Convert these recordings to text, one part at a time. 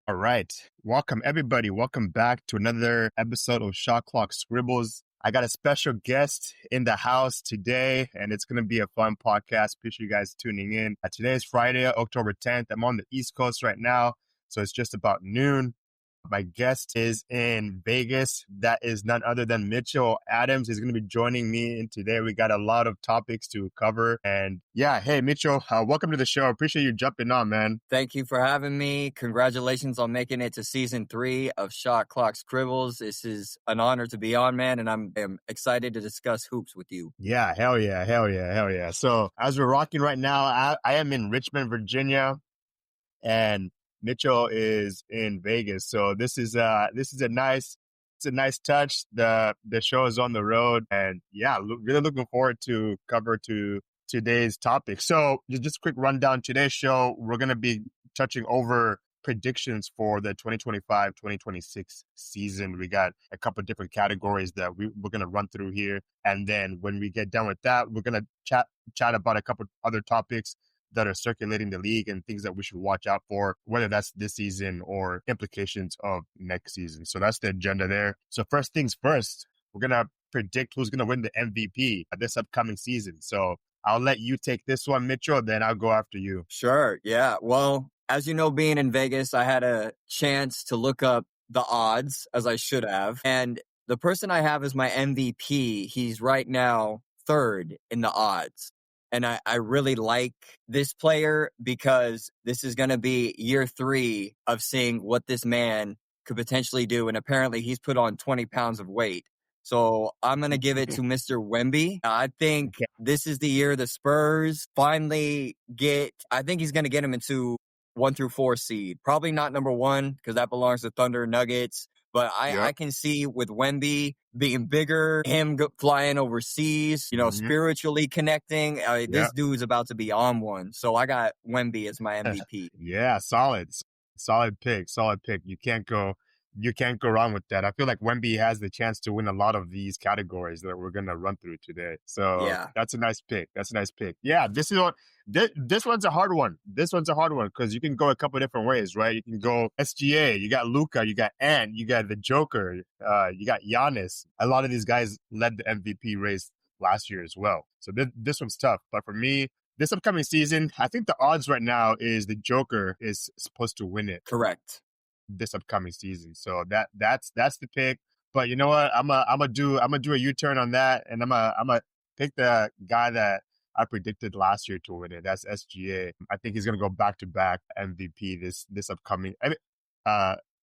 All right. Welcome, everybody. Welcome back to another episode of Shot Clock Scribbles. I got a special guest in the house today, and it's going to be a fun podcast. Appreciate you guys tuning in. Today is Friday, October 10th. I'm on the East Coast right now, so it's just about noon. My guest is in Vegas. That is none other than Mitchell Adams. He's going to be joining me in today. We got a lot of topics to cover. And yeah, hey, Mitchell, welcome to the show. Appreciate you jumping on, man. Thank you for having me. Congratulations on making it to season 3 of Shot Clock Scribbles. This is an honor to be on, man, and I'm excited to discuss hoops with you. Yeah, hell yeah, hell yeah, hell yeah. So as we're rocking right now, I am in Richmond, Virginia, and Mitchell is in Vegas. So this is a nice touch. The show is on the road, and yeah, really looking forward to cover today's topic. So just a quick rundown. Today's show, we're going to be touching over predictions for the 2025-2026 season. We got a couple of different categories that we're going to run through here. And then when we get done with that, we're going to chat about a couple other topics that are circulating the league and things that we should watch out for, whether that's this season or implications of next season. So that's the agenda there. So first things first, we're going to predict who's going to win the MVP this upcoming season. So I'll let you take this one, Mitchell, then I'll go after you. Sure, yeah. Well, as you know, being in Vegas, I had a chance to look up the odds, as I should have. And the person I have as my MVP, he's right now third in the odds. And I really like this player because this is going to be year 3 of seeing what this man could potentially do. And apparently he's put on 20 pounds of weight. So I'm going to give it to Mr. Wemby. I think this is the year the Spurs finally I think he's going to get him into 1 through 4 seed. Probably not number 1 because that belongs to Thunder Nuggets. But I can see with Wemby being bigger, him flying overseas, spiritually connecting. This dude's about to be on one. So I got Wemby as my MVP. Yeah, solid pick. You can't go wrong with that. I feel like Wemby has the chance to win a lot of these categories that we're going to run through today. So yeah, that's a nice pick. Yeah, this one's a hard one. This one's a hard one because you can go a couple of different ways, right? You can go SGA, you got Luka, you got Ant, you got the Joker, you got Giannis. A lot of these guys led the MVP race last year as well. So this one's tough. But for me, this upcoming season, I think the odds right now is the Joker is supposed to win it. Correct. This upcoming season. So that's the pick. But you know what? I'm gonna do a U-turn on that, and I'm gonna pick the guy that I predicted last year to win it. That's SGA. I think he's gonna go back-to-back MVP this upcoming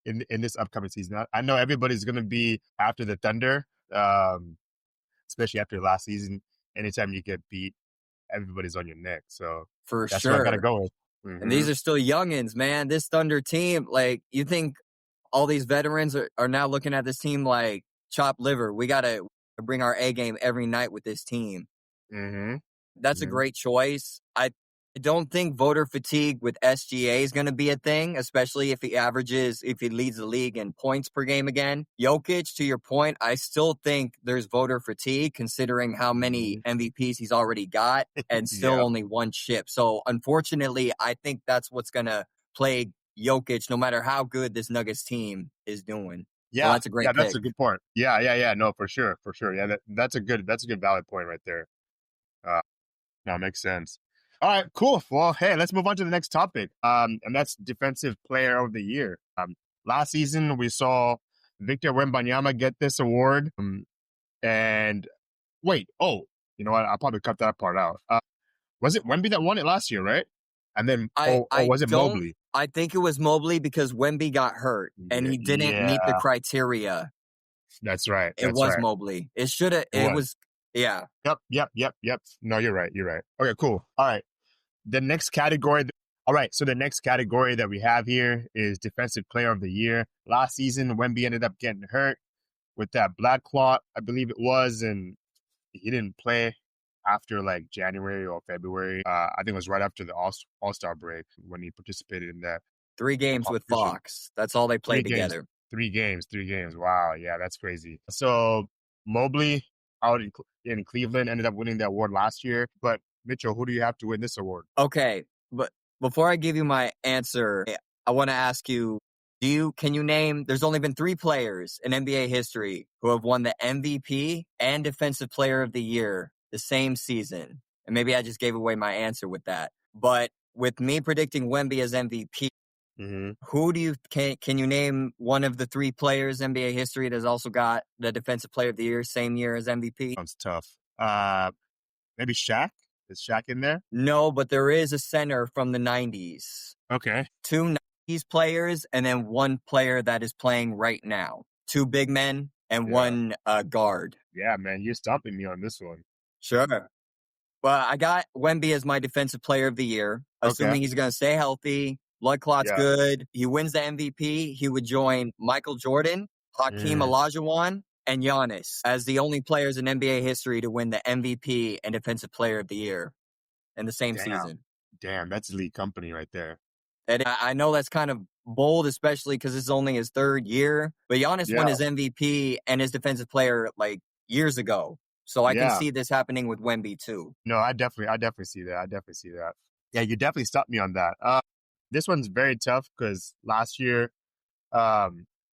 in this upcoming season. I know everybody's gonna be after the Thunder, especially after last season. Anytime you get beat, everybody's on your neck. So that's what I gotta go with. Mm-hmm. And these are still youngins, man. This Thunder team, like, you think all these veterans are now looking at this team like chopped liver. We got to bring our A game every night with this team. Mm-hmm. That's a great choice. I don't think voter fatigue with SGA is going to be a thing, especially if he leads the league in points per game again. Jokic, to your point, I still think there's voter fatigue considering how many MVPs he's already got and still only 1 chip. So unfortunately, I think that's what's going to plague Jokic no matter how good this Nuggets team is doing. Yeah, so that's a great pick. That's a good point. Yeah. No, for sure. Yeah, that's a good valid point right there. No, makes sense. All right, cool. Well, hey, let's move on to the next topic. And that's Defensive Player of the Year. Last season, we saw Victor Wembanyama get this award. And wait, you know what? I'll probably cut that part out. Was it Wemby that won it last year, right? And then, was it Mobley? I think it was Mobley because Wemby got hurt and he didn't meet the criteria. That's right. It was Mobley. It should have. It was. Yeah. Yep. No, you're right. Okay, cool. All right. The next category. All right. So the next category that we have here is Defensive Player of the Year. Last season, Wemby ended up getting hurt with that blood clot, I believe it was, and he didn't play after like January or February. I think it was right after the All-Star break when he participated in that. 3 games with Fox. That's all they played together. 3 games. Wow. Yeah, that's crazy. So Mobley out in Cleveland ended up winning the award last year. But Mitchell, who do you have to win this award? Okay, but before I give you my answer, I want to ask you, Can you name, there's only been 3 players in NBA history who have won the MVP and Defensive Player of the Year the same season. And maybe I just gave away my answer with that. But with me predicting Wemby as MVP, Mm-hmm. who do you can you name one of the 3 players in NBA history that's also got the Defensive Player of the Year same year as MVP? Sounds tough. Maybe Shaq? Is Shaq in there? No, but there is a center from the 90s. Okay. 2 90s players and then 1 player that is playing right now. 2 big men and Yeah. 1 guard. Yeah, man, you're stomping me on this one. Sure. Well, I got Wemby as my Defensive Player of the Year, assuming Okay. he's going to stay healthy, blood clot's Yeah. good, he wins the MVP, he would join Michael Jordan, Hakeem Mm, Olajuwon, and Giannis as the only players in NBA history to win the MVP and Defensive Player of the Year in the same damn. season. Damn, that's elite company right there. And I know that's kind of bold, especially because it's only his 3rd year. But Giannis Yeah. won his MVP and his defensive player like years ago. So I can Yeah. see this happening with Wemby too. No, I definitely see that. I definitely see that. Yeah, you definitely stopped me on that. This one's very tough because last year,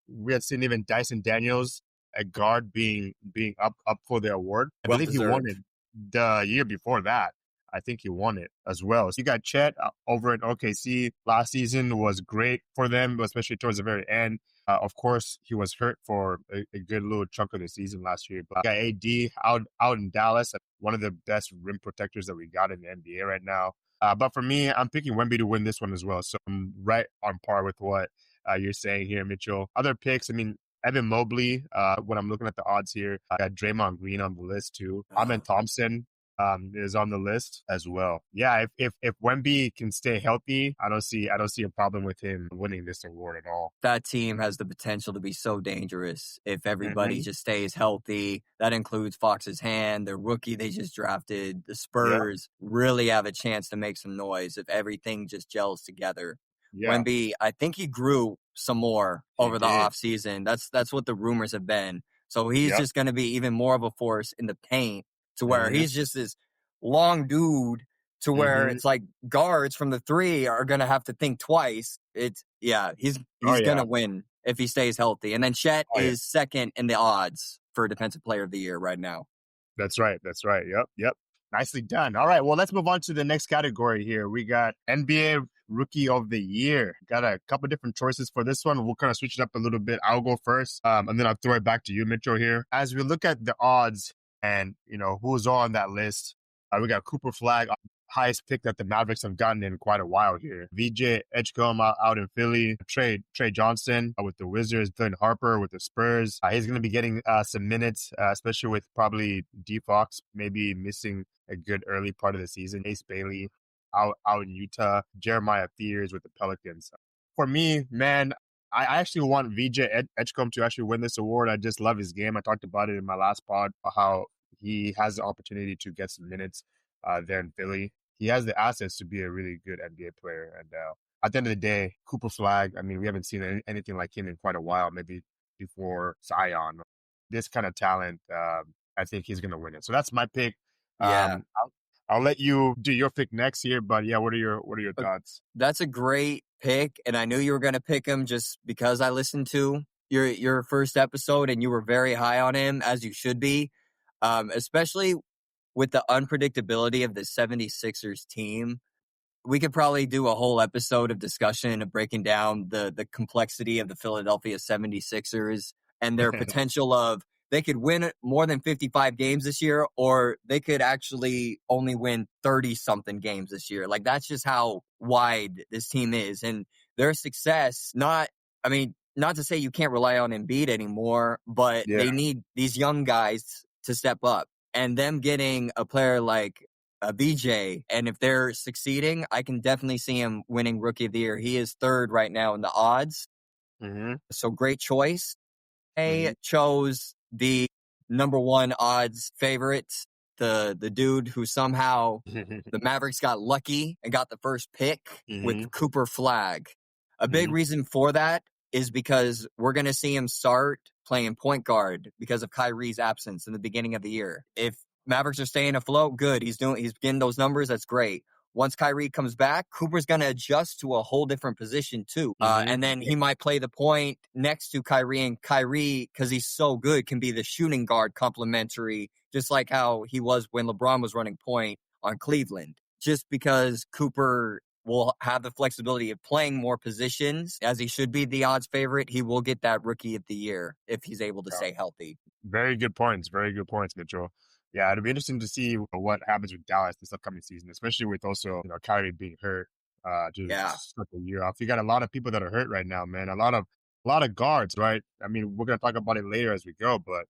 we had seen even Dyson Daniels at guard being up for the award. I Well believe he won deserved. it the year before that. I think he won it as well. So you got Chet over at OKC. Last season was great for them, especially towards the very end. Of course, he was hurt for a good little chunk of the season last year. But got AD out in Dallas, one of the best rim protectors that we got in the NBA right now. But for me, I'm picking Wemby to win this one as well. So I'm right on par with what you're saying here, Mitchell. Other picks, I mean, Evan Mobley, when I'm looking at the odds here, I got Draymond Green on the list too. Amen Thompson is on the list as well. Yeah, if Wemby can stay healthy, I don't see a problem with him winning this award at all. That team has the potential to be so dangerous if everybody Mm-hmm. just stays healthy. That includes Fox's Hand, the rookie they just drafted. The Yeah, Spurs really have a chance to make some noise if everything just gels together. yeah, Wemby, I think he grew some more he over the did. offseason. That's what the rumors have been. So he's Yep. just going to be even more of a force in the paint to where Mm-hmm. he's just this long dude to where Mm-hmm. it's like guards from the 3 are going to have to think twice. He's Oh going yeah. to win if he stays healthy. And then Chet Oh yeah. is second in the odds for Defensive Player of the Year right now. That's right. That's right. Yep. Yep. Nicely done. All right. Well, let's move on to the next category here. We got NBA Rookie of the Year. Got a couple different choices for this one. We'll kind of switch it up a little bit. I'll go first, and then I'll throw it back to you, Mitchell, here. As we look at the odds and, who's on that list, we got Cooper Flag, highest pick that the Mavericks have gotten in quite a while here. VJ Edgecombe out in Philly. Trey Johnson with the Wizards. Dylan Harper with the Spurs. He's going to be getting some minutes, especially with probably D Fox maybe missing a good early part of the season. Ace Bailey out in Utah. Jeremiah Fears with the Pelicans. For me, man, I actually want VJ Edgecombe to actually win this award. I just love his game. I talked about it in my last pod, how he has the opportunity to get some minutes there in Philly. He has the assets to be a really good NBA player. And at the end of the day, Cooper Flag, I mean, we haven't seen anything like him in quite a while, maybe before Zion. This kind of talent, I think he's going to win it. So that's my pick. Yeah. I'll let you do your pick next here, but yeah, what are your thoughts? That's a great pick, and I knew you were going to pick him just because I listened to your first episode, and you were very high on him, as you should be, especially with the unpredictability of the 76ers team. We could probably do a whole episode of discussion of breaking down the complexity of the Philadelphia 76ers and their potential of they could win more than 55 games this year, or they could actually only win 30 something games this year. Like that's just how wide this team is. And their success, not to say you can't rely on Embiid anymore, but Yeah. they need these young guys to step up. And them getting a player like BJ, and if they're succeeding, I can definitely see him winning Rookie of the Year. He is 3rd right now in the odds. Mm-hmm. So great choice. Mm-hmm. I chose the number 1 odds favorite, the dude who somehow the Mavericks got lucky and got the first pick with Cooper Flag. A big reason for that is because we're going to see him start playing point guard because of Kyrie's absence in the beginning of the year. If Mavericks are staying afloat, good. He's getting those numbers. That's great. once Kyrie comes back, Cooper's going to adjust to a whole different position too. And then he might play the point next to Kyrie, and Kyrie, because he's so good, can be the shooting guard complementary, just like how he was when LeBron was running point on Cleveland. Just because Cooper will have the flexibility of playing more positions, as he should be the odds favorite, he will get that Rookie of the Year if he's able to stay healthy. Very good points. Very good points, Mitchell. Yeah, it'll be interesting to see what happens with Dallas this upcoming season, especially with also Kyrie being hurt. Yeah. Just start the year off. You got a lot of people that are hurt right now, man. A lot of guards, right? I mean, we're gonna talk about it later as we go, but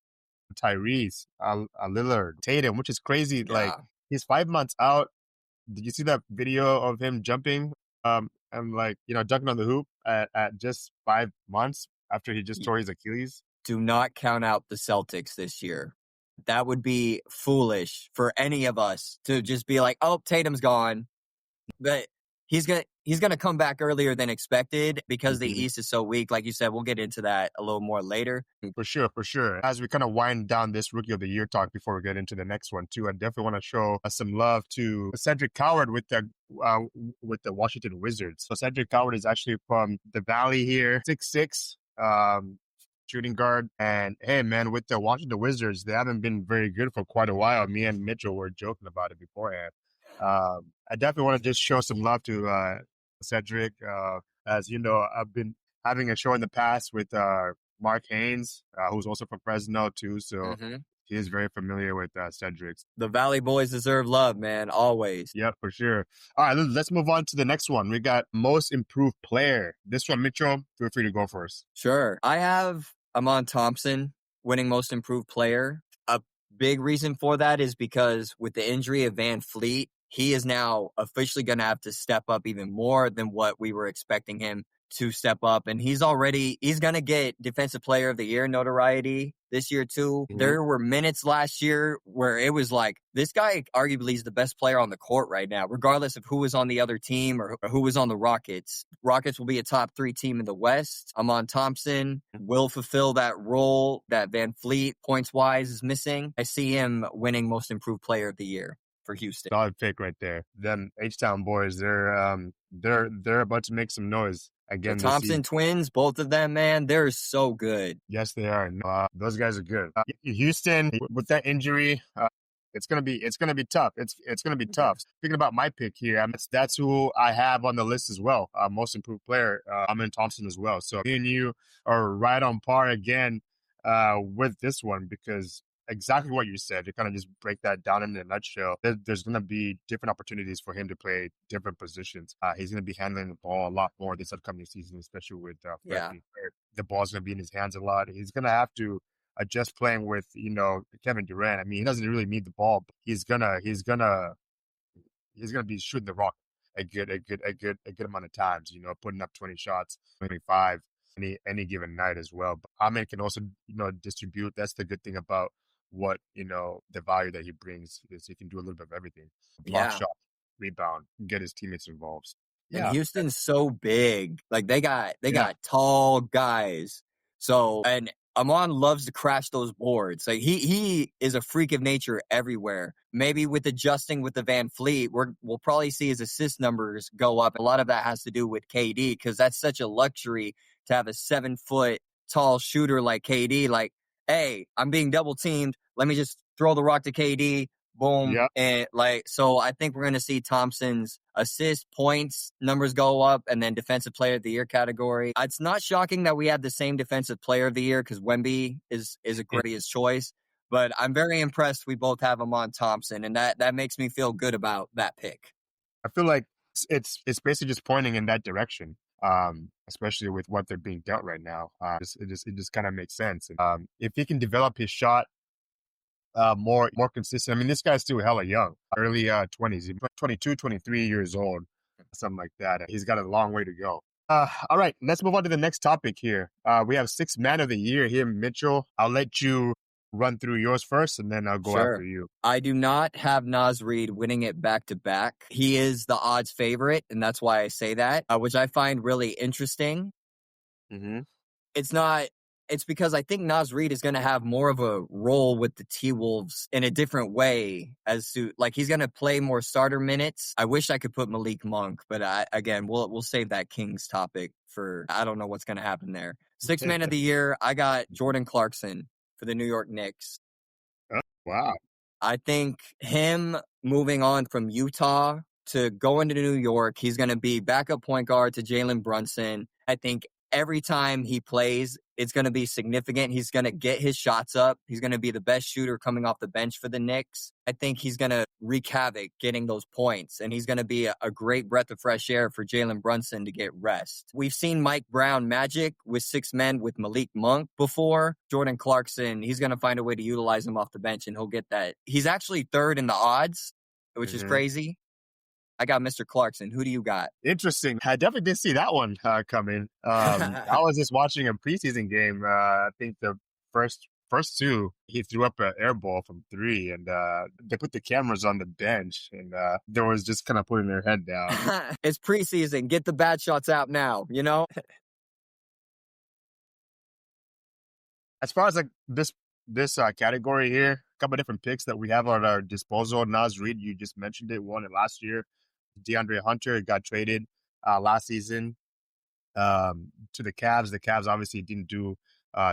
Tyrese, Lillard, Tatum, which is crazy. Like Yeah. he's 5 months out. Did you see that video of him jumping? And dunking on the hoop at just 5 months after he just tore his Achilles. Do not count out the Celtics this year. That would be foolish for any of us to just be like, oh, Tatum's gone. But he's gonna come back earlier than expected because the East is so weak. Like you said, we'll get into that a little more later. For sure, for sure. As we kind of wind down this Rookie of the Year talk before we get into the next one too, I definitely want to show some love to Cedric Coward with the Washington Wizards. So Cedric Coward is actually from the Valley here, 6'6", shooting guard. And hey, man, with the Washington Wizards, they haven't been very good for quite a while. Me and Mitchell were joking about it beforehand. I definitely want to just show some love to Cedric. As you know, I've been having a show in the past with Mark Haynes, who's also from Fresno too. So he is very familiar with Cedric. The Valley boys deserve love, man, always. Yep, for sure. All right, let's move on to the next one. We got Most Improved Player. This one, Mitchell, feel free to go first. Sure. I have Amon Thompson winning Most Improved Player. A big reason for that is because with the injury of Van Fleet, he is now officially going to have to step up even more than what we were expecting him to step up. And he's going to get Defensive Player of the Year notoriety this year too. There were minutes last year where it was like, this guy arguably is the best player on the court right now, regardless of who was on the other team or who was on the Rockets. Rockets will be a top 3 team in the West. Amon Thompson will fulfill that role that Van Fleet, points-wise, is missing. I see him winning Most Improved Player of the Year for Houston. Solid pick right there. Them H-Town boys, they're about to make some noise again. The Thompson twins, both of them, man, they're so good. Yes, they are. Those guys are good. Houston with that injury, it's gonna be tough. It's gonna be tough. Speaking about my pick here, that's who I have on the list as well. Most Improved Player, Amon Thompson as well. So me and you are right on par again with this one because exactly what you said. To kind of just break that down in a nutshell, there's going to be different opportunities for him to play different positions. He's going to be handling the ball a lot more this upcoming season, especially with the ball's going to be in his hands a lot. He's going to have to adjust playing with Kevin Durant. I mean, he doesn't really need the ball, but he's gonna be shooting the rock a good amount of times. Putting up 20 shots, 25 any given night as well. But Ahmed can also distribute. That's the good thing about what the value that he brings is he can do a little bit of everything. Block shot, rebound, get his teammates involved. Yeah. And Houston's so big. Like they got tall guys. So, and Amon loves to crash those boards. Like he is a freak of nature everywhere. Maybe with adjusting with the Van Fleet, we'll probably see his assist numbers go up. A lot of that has to do with KD because that's such a luxury to have a 7-foot tall shooter like KD. Like, hey, I'm being double teamed. Let me just throw the rock to KD. Boom. Yep. And so I think we're going to see Thompson's assist points numbers go up and then Defensive Player of the Year category. It's not shocking that we have the same Defensive Player of the Year because Wemby is a great choice, but I'm very impressed we both have Amon Thompson, and that makes me feel good about that pick. I feel like it's basically just pointing in that direction. Especially with what they're being dealt right now. It just kind of makes sense. If he can develop his shot more consistent. I mean, this guy's still hella young, early 20s, 22, 23 years old, something like that. He's got a long way to go. All right, let's move on to the next topic here. We have 6th Man of the Year here, Mitchell. I'll let you run through yours first, and then I'll go after you. I do not have Naz Reid winning it back-to-back. He is the odds favorite, and that's why I say that, which I find really interesting. It's not It's because I think Nas Reed is going to have more of a role with the T-Wolves in a different way as to like he's going to play more starter minutes. I wish I could put Malik Monk, but again, we'll save that Kings topic for I don't know what's going to happen there. Sixth man of the year, I got Jordan Clarkson for the New York Knicks. Oh, wow. I think him moving on from Utah to going to New York, he's going to be backup point guard to Jalen Brunson. I think every time he plays, it's going to be significant. He's going to get his shots up. He's going to be the best shooter coming off the bench for the Knicks. I think he's going to wreak havoc getting those points, and he's going to be a great breath of fresh air for Jalen Brunson to get rest. We've seen Mike Brown magic with 6 men with Malik Monk before. Jordan Clarkson, he's going to find a way to utilize him off the bench, and he'll get that. He's actually third in the odds, which is crazy. I got Mr. Clarkson. Who do you got? Interesting. I definitely did see that one coming. I was just watching a preseason game. I think the first two, he threw up an air ball from 3, and they put the cameras on the bench, and they was just kind of putting their head down. It's preseason. Get the bad shots out now, you know? As far as like this category here, a couple of different picks that we have at our disposal. Nas Reed, you just mentioned it, won it last year. DeAndre Hunter got traded last season to the Cavs. The Cavs obviously didn't do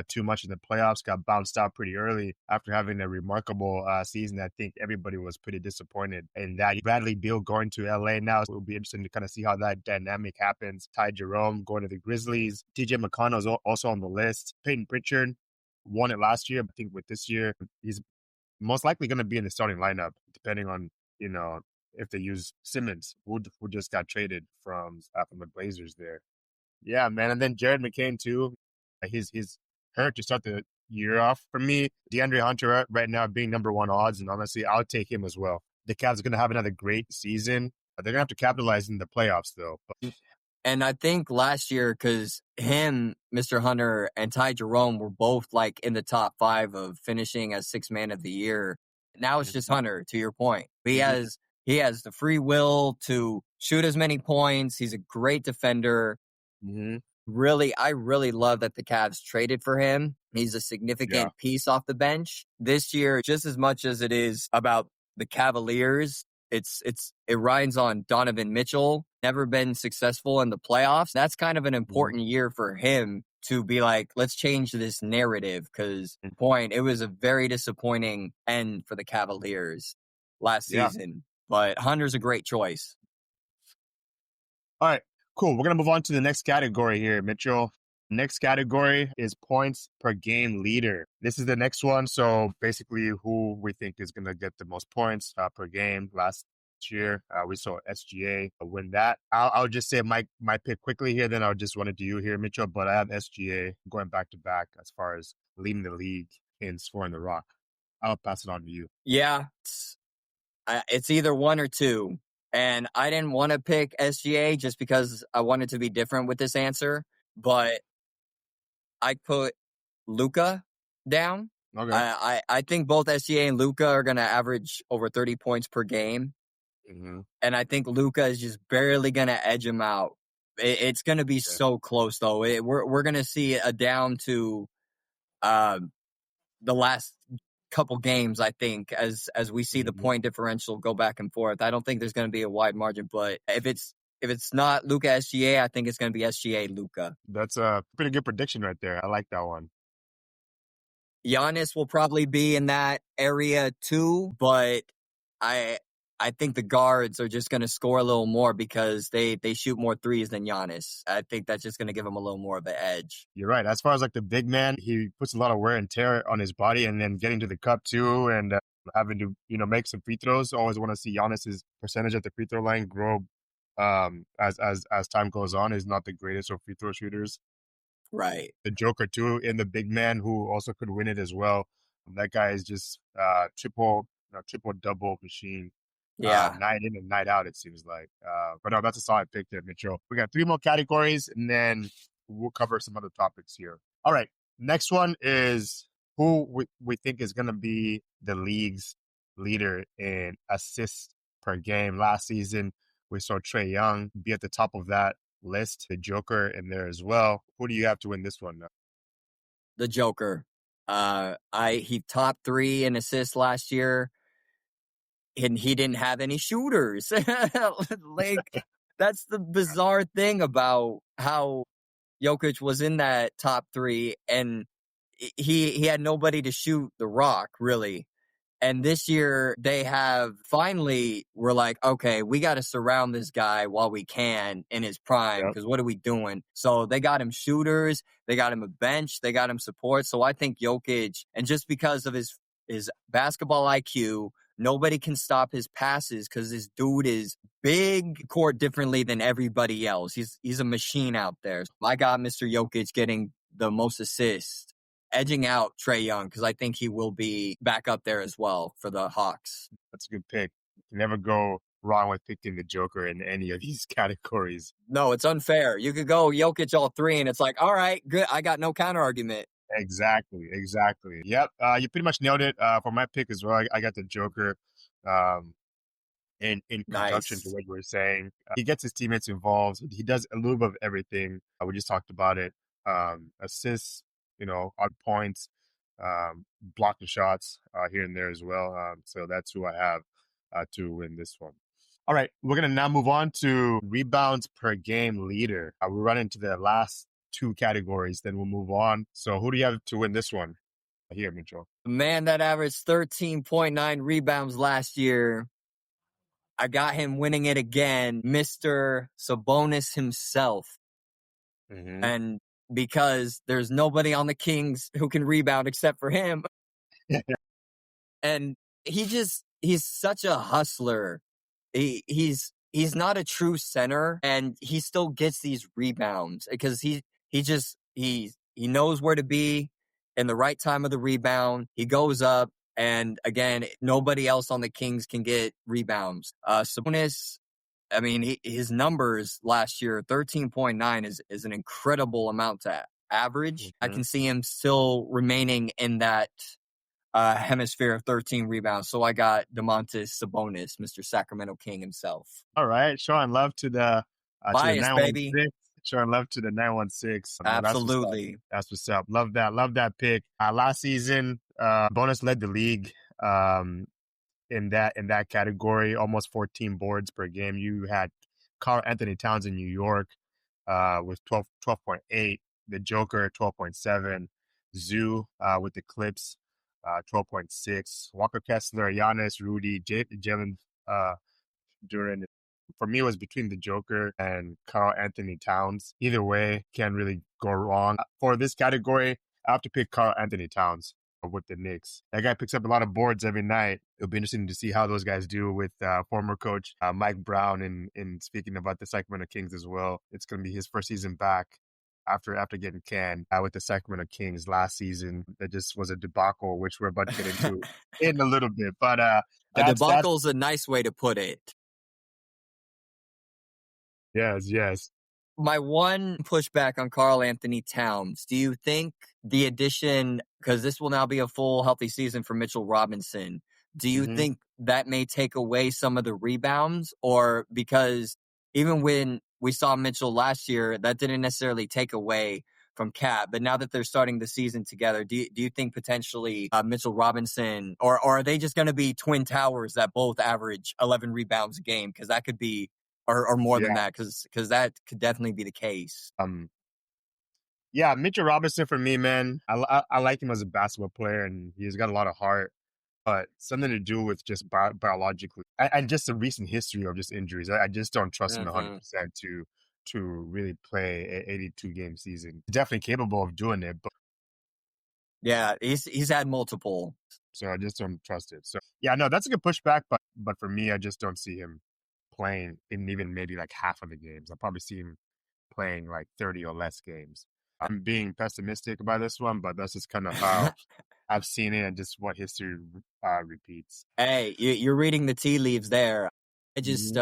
too much in the playoffs, got bounced out pretty early after having a remarkable season. I think everybody was pretty disappointed in that. Bradley Beal going to LA now. So it'll be interesting to kind of see how that dynamic happens. Ty Jerome going to the Grizzlies. TJ McConnell is also on the list. Peyton Pritchard won it last year. I think with this year, he's most likely going to be in the starting lineup, depending on, if they use Simmons, who just got traded from the Blazers there. Yeah, man. And then Jared McCain, too. He's hurt to start the year off. For me, DeAndre Hunter right now being number 1 odds, and honestly, I'll take him as well. The Cavs are going to have another great season. They're going to have to capitalize in the playoffs, though. And I think last year, because him, Mr. Hunter, and Ty Jerome were both like in the top 5 of finishing as 6th man of the year. Now it's just Hunter, to your point. He has the free will to shoot as many points. He's a great defender. Really, I really love that the Cavs traded for him. He's a significant piece off the bench. This year, just as much as it is about the Cavaliers, it rides on Donovan Mitchell. Never been successful in the playoffs. That's kind of an important year for him to be like, let's change this narrative, because it was a very disappointing end for the Cavaliers last season. But Hunter's a great choice. All right, cool. We're going to move on to the next category here, Mitchell. Next category is points per game leader. This is the next one. So basically who we think is going to get the most points per game. Last year, we saw SGA win that. I'll just say my pick quickly here, then I'll just run it to you here, Mitchell. But I have SGA going back to back as far as leading the league in scoring the rock. I'll pass it on to you. Yeah, it's either 1 or 2. And I didn't want to pick SGA just because I wanted to be different with this answer. But I put Luka down. Okay. I think both SGA and Luka are going to average over 30 points per game. And I think Luka is just barely going to edge him out. It's going to be so close, though. We're going to see a down to the last couple games, I think, as we see the point differential go back and forth. I don't think there's going to be a wide margin, but if it's not Luka SGA, I think it's going to be SGA Luka. That's a pretty good prediction right there. I like that one. Giannis will probably be in that area too, but I think the guards are just going to score a little more because they shoot more threes than Giannis. I think that's just going to give him a little more of an edge. You're right. As far as like the big man, he puts a lot of wear and tear on his body, and then getting to the cup too, and having to make some free throws. Always want to see Giannis's percentage at the free throw line grow as time goes on. He's not the greatest of free throw shooters. Right. The Joker too, in the big man who also could win it as well. That guy is just triple double machine. Yeah. Night in and night out, it seems like. But no, that's a solid pick there, Mitchell. We got 3 more categories, and then we'll cover some other topics here. All right. Next one is who we think is going to be the league's leader in assists per game. Last season, we saw Trae Young be at the top of that list, the Joker in there as well. Who do you have to win this one now? The Joker. He top 3 in assists last year, and he didn't have any shooters. Like, that's the bizarre thing about how Jokic was in that top 3, and he had nobody to shoot the rock, really. And this year they have finally were like, okay, we got to surround this guy while we can in his prime. Yep. Cause what are we doing? So they got him shooters. They got him a bench. They got him support. So I think Jokic, and just because of his basketball IQ, nobody can stop his passes because this dude is big court differently than everybody else. He's a machine out there. I got Mr. Jokic getting the most assists, edging out Trae Young, because I think he will be back up there as well for the Hawks. That's a good pick. You can never go wrong with picking the Joker in any of these categories. No, it's unfair. You could go Jokic all 3, and it's like, all right, good. I got no counter argument. Exactly. Yep. You pretty much nailed it. For my pick as well, I got the Joker. Um, in conjunction to Nice. what you were saying, he gets his teammates involved. He does a little bit of everything. We just talked about it. Assists, on points, blocking shots here and there as well. So that's who I have to win this one. All right, we're gonna now move on to rebounds per game leader. We'll run into the last 2 categories, then we'll move on. So who do you have to win this one? Here, Mitchell. The man that averaged 13.9 rebounds last year, I got him winning it again, Mr. Sabonis himself. Mm-hmm. And because there's nobody on the Kings who can rebound except for him. And he's such a hustler. He's not a true center, and he still gets these rebounds because he knows where to be in the right time of the rebound. He goes up, and again, nobody else on the Kings can get rebounds. Sabonis, I mean, his numbers last year, 13.9 is an incredible amount to average. Mm-hmm. I can see him still remaining in that hemisphere of 13 rebounds. So I got Domantas Sabonis, Mr. Sacramento King himself. All right, showing love to the Bias, baby. 916. Showing love to the 916. Absolutely. That's what's up. Love that. Love that pick. Last season, Bonus led the league in that category, almost 14 boards per game. You had Karl Anthony Towns in New York with 12.8, the Joker 12.7, Zoo with the Clips 12.6, Walker Kessler, Giannis, Rudy, Jalen Duran. For me, it was between the Joker and Karl Anthony Towns. Either way, can't really go wrong. For this category, I have to pick Karl Anthony Towns with the Knicks. That guy picks up a lot of boards every night. It'll be interesting to see how those guys do with former coach Mike Brown. And speaking about the Sacramento Kings as well, it's going to be his first season back after getting canned with the Sacramento Kings last season. That just was a debacle, which we're about to get into in a little bit. But a debacle is a nice way to put it. Yes. My one pushback on Karl Anthony Towns, do you think the addition, because this will now be a full healthy season for Mitchell Robinson, do you think that may take away some of the rebounds? Or because even when we saw Mitchell last year, that didn't necessarily take away from Cat, but now that they're starting the season together, do you think potentially Mitchell Robinson, or are they just going to be twin towers that both average 11 rebounds a game? Because that could be, or more than that, because that could definitely be the case. Yeah, Mitchell Robinson for me, man. I like him as a basketball player, and he's got a lot of heart. But something to do with just biologically, and just the recent history of just injuries. I just don't trust him 100% to really play an 82 game season. Definitely capable of doing it, but yeah, he's had multiple. So I just don't trust it. So yeah, no, that's a good pushback. But for me, I just don't see him playing in even maybe like half of the games. I probably see him playing like 30 or less games. I'm being pessimistic about this one, but that's just kind of how I've seen it and just what history repeats. Hey, you're reading the tea leaves there. I just,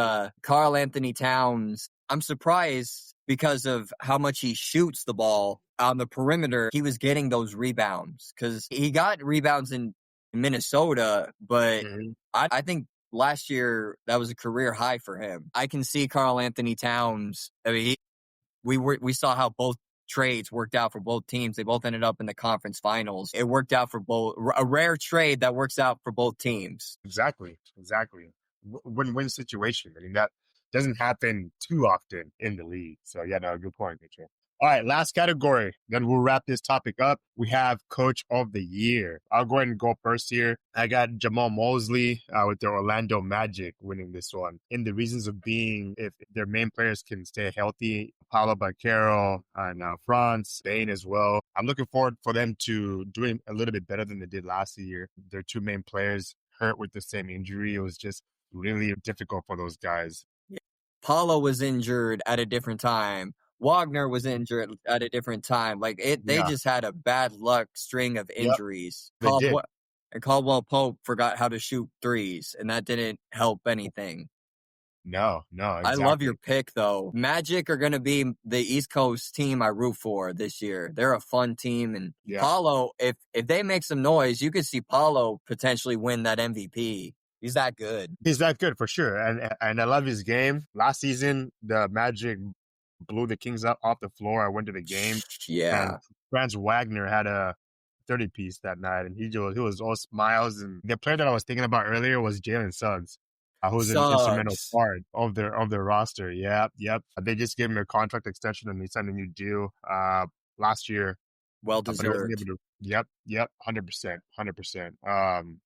Karl Anthony Towns, I'm surprised because of how much he shoots the ball on the perimeter. He was getting those rebounds because he got rebounds in Minnesota, but I think last year that was a career high for him. I can see Karl Anthony Towns. I mean, we saw how both trades worked out for both teams. They both ended up in the conference finals. It worked out for both. A rare trade that works out for both teams. Exactly. Win-win situation. I mean, that doesn't happen too often in the league. So yeah, no, good point, Mitchell. All right, last category. Then we'll wrap this topic up. We have Coach of the Year. I'll go ahead and go first here. I got Jamal Mosley with the Orlando Magic winning this one. In the reasons of being, if their main players can stay healthy, Paolo Banchero and Franz, Bain as well. I'm looking forward for them to doing a little bit better than they did last year. Their two main players hurt with the same injury. It was just really difficult for those guys. Paulo was injured at a different time. Wagner was injured at a different time. Like they Yeah. just had a bad luck string of Yep, injuries. they did. And Caldwell Pope forgot how to shoot threes, and that didn't help anything. No, I love your exactly. pick, though. Magic are going to be the East Coast team I root for this year. They're a fun team, and Yeah. Paulo, if they make some noise, you could see Paulo potentially win that MVP. He's that good. He's that good for sure. And I love his game. Last season, the Magic blew the Kings up off the floor. I went to the game, and Yeah. Franz Wagner had a 30-piece that night, and he was all smiles. And the player that I was thinking about earlier was Jalen Suggs, who's an instrumental Suggs. part of their roster. Yep. They just gave him a contract extension and they signed a new deal last year, Well but he wasn't able deserved. to. Yep, 100%.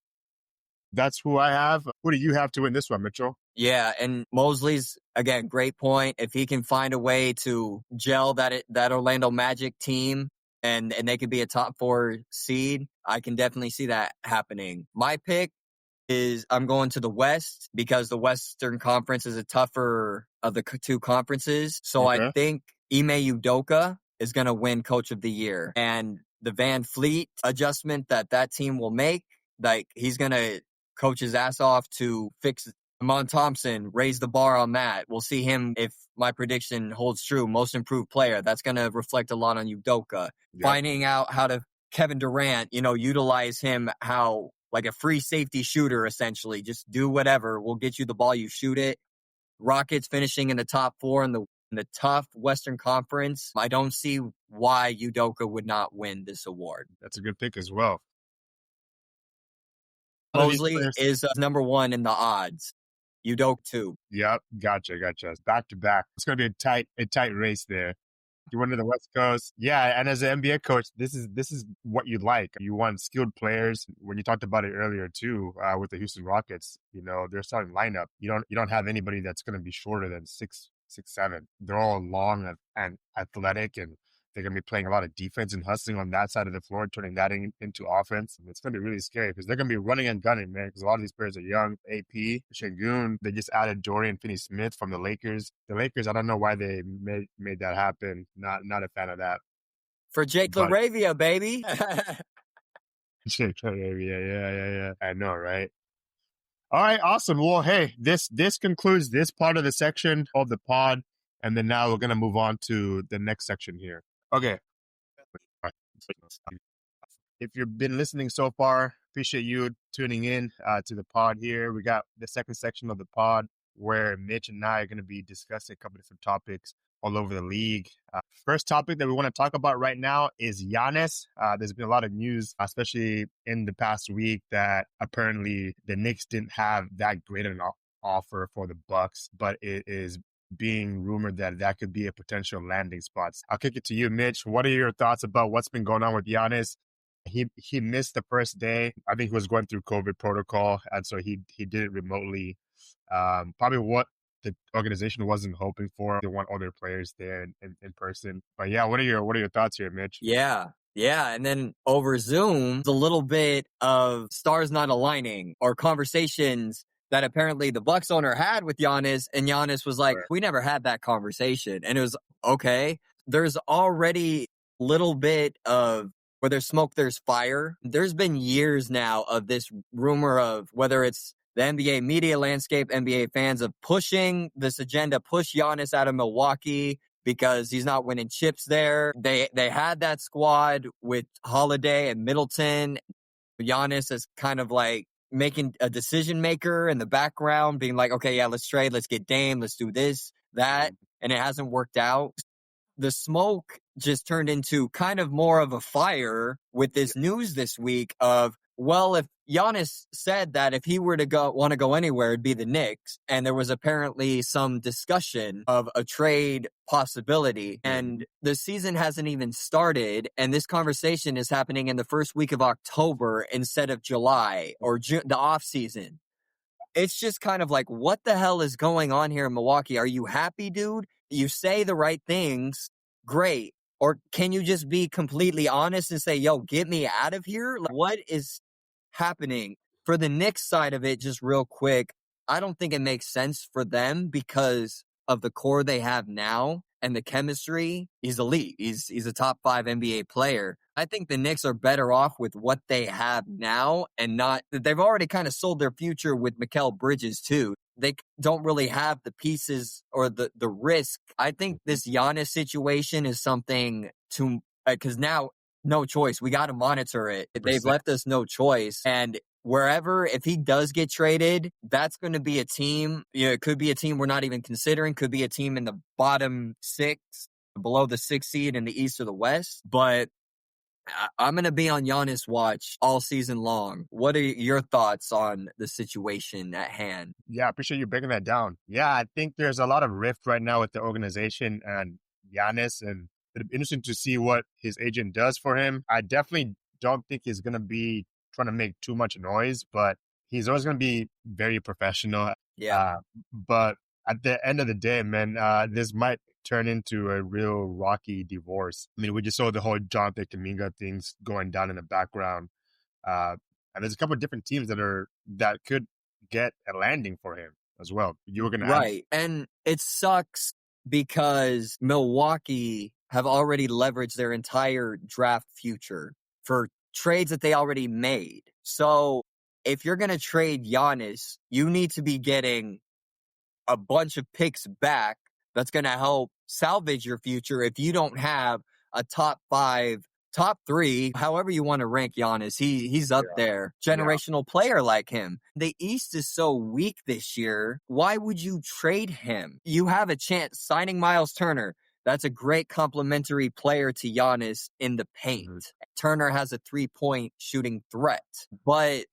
That's who I have. Who do you have to win this one, Mitchell? Yeah, and Mosley's, again, great point. If he can find a way to gel that Orlando Magic team and they could be a top 4 seed, I can definitely see that happening. My pick is I'm going to the West because the Western Conference is a tougher of the two conferences. So I Okay. think Ime Udoka is going to win Coach of the Year. And the Van Fleet adjustment that team will make, like he's going to coach his ass off to fix Amon Thompson, raise the bar on that. We'll see him, if my prediction holds true, most improved player. That's going to reflect a lot on Udoka. Yep. Finding out how to Kevin Durant, utilize him how like a free safety shooter, essentially. Just do whatever. We'll get you the ball, you shoot it. Rockets finishing in the top 4 in the tough Western Conference. I don't see why Udoka would not win this award. That's a good pick as well. Mosley is number 1 in the odds. Udoka 2. Yep, gotcha. Back to back. It's going to be a tight race there. You went to the West Coast. Yeah, and as an NBA coach, this is what you like. You want skilled players. When you talked about it earlier too, with the Houston Rockets, their starting lineup, you don't have anybody that's going to be shorter than 6'7". They're all long and athletic, and they're going to be playing a lot of defense and hustling on that side of the floor, turning that into offense. It's going to be really scary because they're going to be running and gunning, man, because a lot of these players are young. AP, Şengün, they just added Dorian Finney-Smith from the Lakers. The Lakers, I don't know why they made that happen. Not a fan of that. For Jake LaRavia, baby. Jake LaRavia, yeah. I know, right? All right, awesome. Well, hey, this concludes this part of the section of the pod. And then now we're going to move on to the next section here. Okay. If you've been listening so far, appreciate you tuning in to the pod here. We got the second section of the pod where Mitch and I are going to be discussing a couple different topics all over the league. First topic that we want to talk about right now is Giannis. There's been a lot of news, especially in the past week, that apparently the Knicks didn't have that great an offer for the Bucks, but it is being rumored that could be a potential landing spot. I'll kick it to you, Mitch. What are your thoughts about what's been going on with Giannis? He missed the first day. I think he was going through COVID protocol, and so he did it remotely. Probably what the organization wasn't hoping for. They want other players there in person. But yeah, what are your thoughts here, Mitch? Yeah. And then over Zoom, a little bit of stars not aligning or conversations that apparently the Bucks owner had with Giannis, and Giannis was like, we never had that conversation. And it was, okay, there's already a little bit of where there's smoke, there's fire. There's been years now of this rumor of whether it's the NBA media landscape, NBA fans of pushing this agenda, push Giannis out of Milwaukee because he's not winning chips there. They had that squad with Holiday and Middleton. Giannis is kind of like making a decision maker in the background, being like, okay, yeah, let's trade, let's get Dame, let's do this, that. And it hasn't worked out. the smoke just turned into kind of more of a fire with this news this week of, well, if Giannis said that if he were to want to go anywhere, it'd be the Knicks. And there was apparently some discussion of a trade possibility. And the season hasn't even started. And this conversation is happening in the first week of October instead of July or June, the off season. It's just kind of like, what the hell is going on here in Milwaukee? Are you happy, dude? You say the right things. Great. Or can you just be completely honest and say, yo, get me out of here? Like, what is happening? For the Knicks side of it, just real quick, I don't think it makes sense for them because of the core they have now and the chemistry. He's elite. He's a top 5 NBA player. I think the Knicks are better off with what they have now and not. They've already kind of sold their future with Mikal Bridges too. They don't really have the pieces or the risk. I think this Giannis situation is something to, because now no choice. We got to monitor it. They've left us no choice. And wherever, if he does get traded, that's going to be a team. It could be a team we're not even considering. Could be a team in the bottom 6, below the 6th seed in the East or the West. But I'm going to be on Giannis watch all season long. What are your thoughts on the situation at hand? Yeah, I appreciate you breaking that down. Yeah, I think there's a lot of rift right now with the organization and Giannis, and it'll be interesting to see what his agent does for him. I definitely don't think he's going to be trying to make too much noise, but he's always going to be very professional. Yeah. But at the end of the day, man, this might turn into a real rocky divorce. I mean, we just saw the whole Jonathan Kuminga things going down in the background. And there's a couple of different teams that could get a landing for him as well. You were going to Right. And it sucks because Milwaukee have already leveraged their entire draft future for trades that they already made. So if you're going to trade Giannis, you need to be getting a bunch of picks back that's going to help salvage your future if you don't have a top 5, top 3, however you want to rank Giannis. He's up there. Generational player like him. The East is so weak this year. Why would you trade him? You have a chance signing Miles Turner. That's a great complementary player to Giannis in the paint. Turner has a 3-point shooting threat, but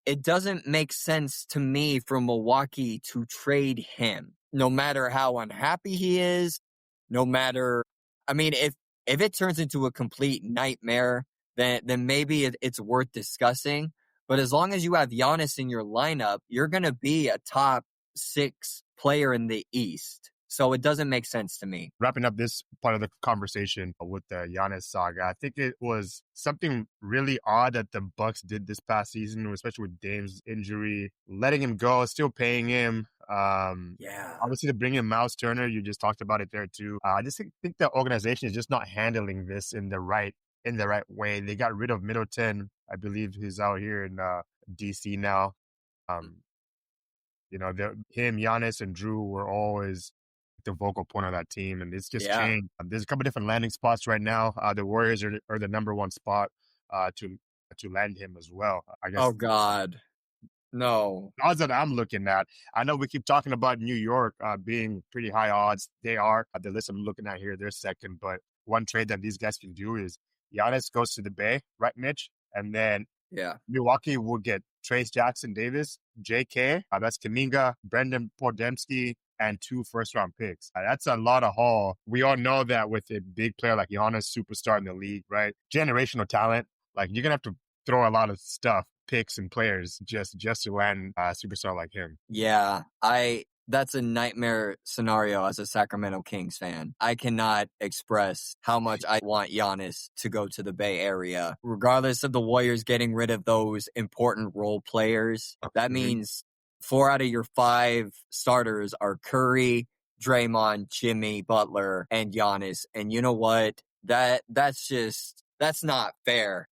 it doesn't make sense to me for Milwaukee to trade him, no matter how unhappy he is, no matter, I mean, if it turns into a complete nightmare, then maybe it's worth discussing. But as long as you have Giannis in your lineup, you're going to be a top 6 player in the East. So it doesn't make sense to me. Wrapping up this part of the conversation with the Giannis saga, I think it was something really odd that the Bucks did this past season, especially with Dame's injury, letting him go, still paying him. Obviously, to bring in Miles Turner, you just talked about it there too. I just think the organization is just not handling this in the right way. They got rid of Middleton. I believe he's out here in DC now. Him, Giannis, and Drew were always the vocal point of that team, and it's just changed. There's a couple different landing spots right now. The Warriors are the number 1 spot to land him as well. I guess. Oh God, no. The odds that I'm looking at, I know we keep talking about New York being pretty high odds. They are. The list I'm looking at here, they're second. But one trade that these guys can do is Giannis goes to the Bay, right, Mitch? And then Milwaukee will get Trace Jackson Davis, JK, that's Kuminga, Brendan Podemski, and 2 first-round picks. That's a lot of haul. We all know that with a big player like Giannis, superstar in the league, right? Generational talent. Like, you're going to have to throw a lot of stuff, picks and players just to land a superstar like him. Yeah, that's a nightmare scenario as a Sacramento Kings fan. I cannot express how much I want Giannis to go to the Bay Area. Regardless of the Warriors getting rid of those important role players, that means 4 out of your 5 starters are Curry, Draymond, Jimmy, Butler, and Giannis. And you know what? That's not fair.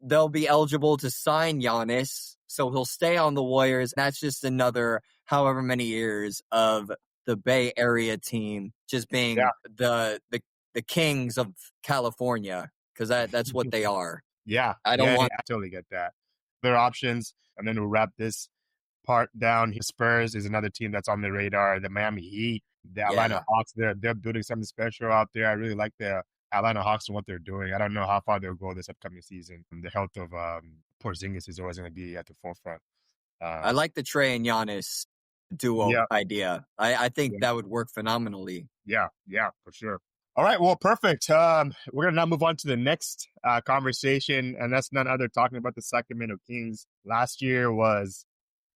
They'll be eligible to sign Giannis, so he'll stay on the Warriors. That's just another however many years of the Bay Area team just being the kings of California, because that's what they are. I totally get that. Their options, and then we'll wrap this part down. Spurs is another team that's on the radar. The Miami Heat, The Atlanta Yeah. Hawks, they're building something special out there. I really like the Atlanta Hawks and what they're doing. I don't know how far they'll go this upcoming season. The health of Porzingis is always going to be at the forefront. I Um, like the Trey and Giannis duo yeah, idea. I think yeah, that would work phenomenally. yeah, for sure. All right, well, perfect. We're gonna now move on to the next conversation, and that's none other talking about the Sacramento Kings. Last year was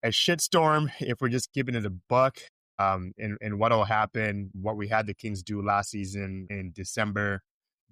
a shitstorm, if we're just giving it a buck. And what'll happen, what we had the Kings do last season in December.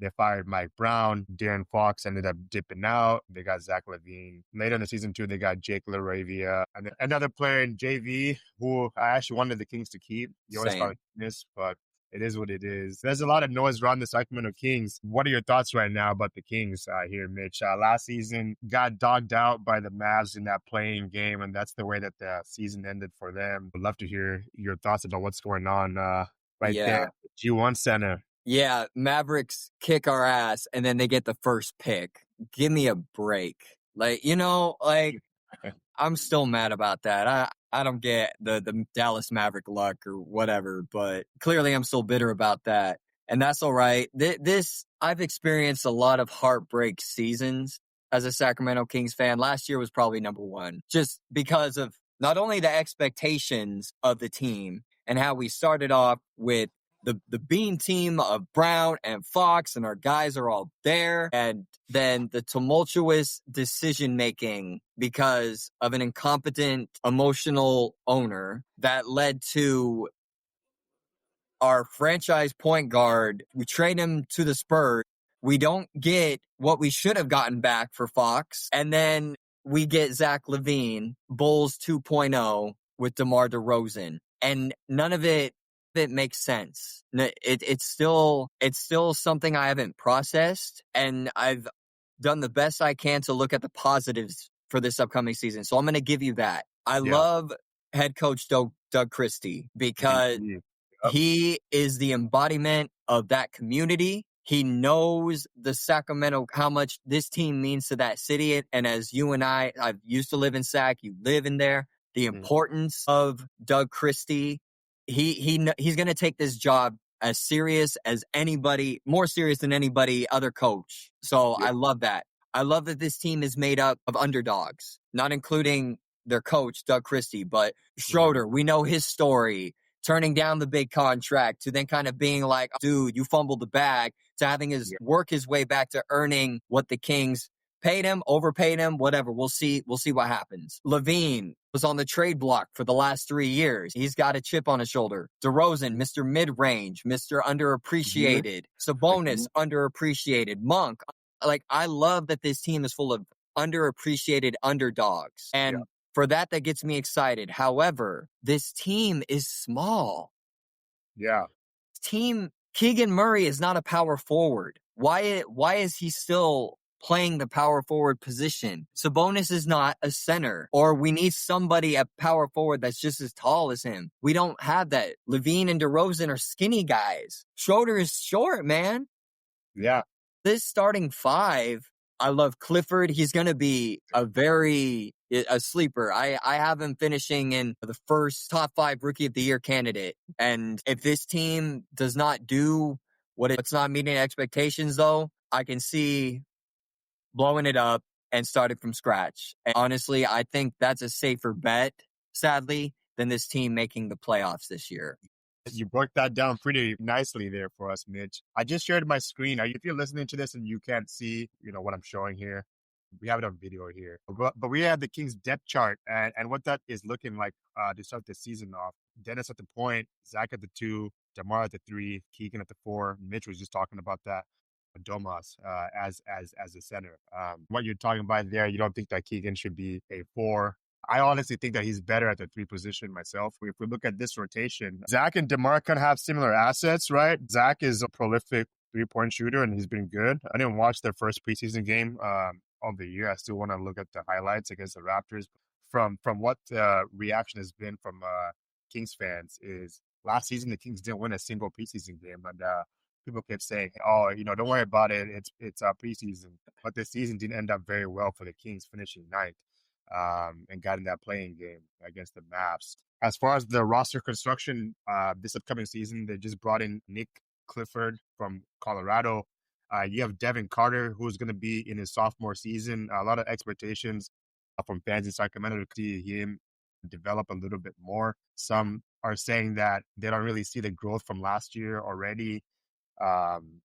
They fired Mike Brown. Darren Fox ended up dipping out. They got Zach LaVine. Later in the season two, they got Jake LaRavia. And then another player in JV who I actually wanted the Kings to keep. You always thought Same. this, but it is what it is. There's a lot of noise around the Sacramento Kings. What are your thoughts right now about the Kings here, Mitch? Last season got dogged out by the Mavs in that playing game, and that's the way that the season ended for them. I'd love to hear your thoughts about what's going on right there. Yeah. G1 Center. Yeah. Mavericks kick our ass and then they get the first pick. Give me a break. Like, I'm still mad about that. I don't get the Dallas Maverick luck or whatever, but clearly I'm still bitter about that. And that's all right. I've experienced a lot of heartbreak seasons as a Sacramento Kings fan. Last year was probably number one, just because of not only the expectations of the team and how we started off with the Bean team of Brown and Fox, and our guys are all there. And then the tumultuous decision making because of an incompetent, emotional owner that led to our franchise point guard. We trade him to the Spurs. We don't get what we should have gotten back for Fox. And then we get Zach LaVine, Bulls 2.0 with DeMar DeRozan. And none of it makes sense. It's still something I haven't processed, and I've done the best I can to look at the positives for this upcoming season. So I'm going to give you that. I Yeah. love head coach Doug Christie because MVP. Yep. he is the embodiment of that community. He knows the Sacramento, how much this team means to that city. And as you and I used to live in Sac, you live in there. The importance of Doug Christie. He's going to take this job as serious as anybody, more serious than anybody other coach. So Yep. I love that. I love that this team is made up of underdogs, not including their coach, Doug Christie, but Schroeder. We know his story, turning down the big contract to then kind of being like, dude, you fumbled the bag, to having his work his way back to earning what the Kings paid him, overpaid him, whatever. We'll see what happens. LaVine was on the trade block for the last 3 years. He's got a chip on his shoulder. DeRozan, Mr. Mid-range, Mr. Underappreciated. Sabonis, underappreciated. Monk. Like, I love that this team is full of underappreciated underdogs. And for that gets me excited. However, this team is small. Yeah. Team Keegan Murray is not a power forward. Why is he still playing the power forward position? Sabonis is not a center, or we need somebody at power forward that's just as tall as him. We don't have that. LaVine and DeRozan are skinny guys. Schroeder is short, man. Yeah. This starting five, I love Clifford. He's going to be a sleeper. I have him finishing in the first top 5 rookie of the year candidate. And if this team does not do it's not meeting expectations, though, I can see blowing it up and starting from scratch. And honestly, I think that's a safer bet, sadly, than this team making the playoffs this year. You broke that down pretty nicely there for us, Mitch. I just shared my screen. If you're listening to this and you can't see, what I'm showing here, we have it on video here. But we have the Kings depth chart and what that is looking like to start the season off. Dennis at the point, Zach at the 2, DeMar at the 3, Keegan at the 4. Mitch was just talking about that. Domas as a center. What you're talking about there, you don't think that Keegan should be a 4. I honestly think that he's better at the 3 position myself. If we look at this rotation, Zach and DeMar kind of have similar assets, right? Zach is a prolific 3-point shooter, and he's been good. I didn't watch their first preseason game of the year. I still want to look at the highlights against the Raptors. From what the reaction has been from Kings fans is last season the Kings didn't win a single preseason game, and people kept saying, "Oh, don't worry about it. It's preseason." But the season didn't end up very well for the Kings, finishing ninth. and got in that playing game against the Mavs. As far as the roster construction, this upcoming season, they just brought in Nick Clifford from Colorado. You have Devin Carter, who's going to be in his sophomore season. A lot of expectations from fans in Sacramento to see him develop a little bit more. Some are saying that they don't really see the growth from last year already. Um,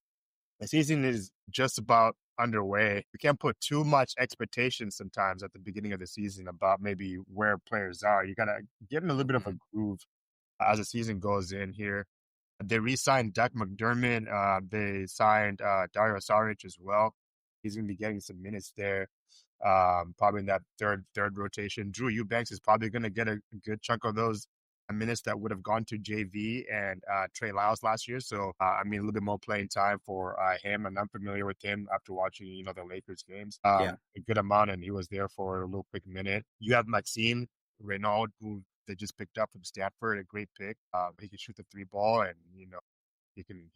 the season is just about underway. We can't put too much expectation sometimes at the beginning of the season about maybe where players are. You gotta give them a little bit of a groove as the season goes in here. They re-signed Doug McDermott. They signed Dario Saric as well. He's going to be getting some minutes there, probably in that third rotation. Drew Eubanks is probably going to get a good chunk of those minutes that would have gone to JV and Trey Lyles last year. So, I mean, a little bit more playing time for him. And I'm familiar with him after watching, the Lakers games Yeah. a good amount, and he was there for a little quick minute. You have Maxime Renaud, who they just picked up from Stanford, a great pick. He can shoot the three ball, and he can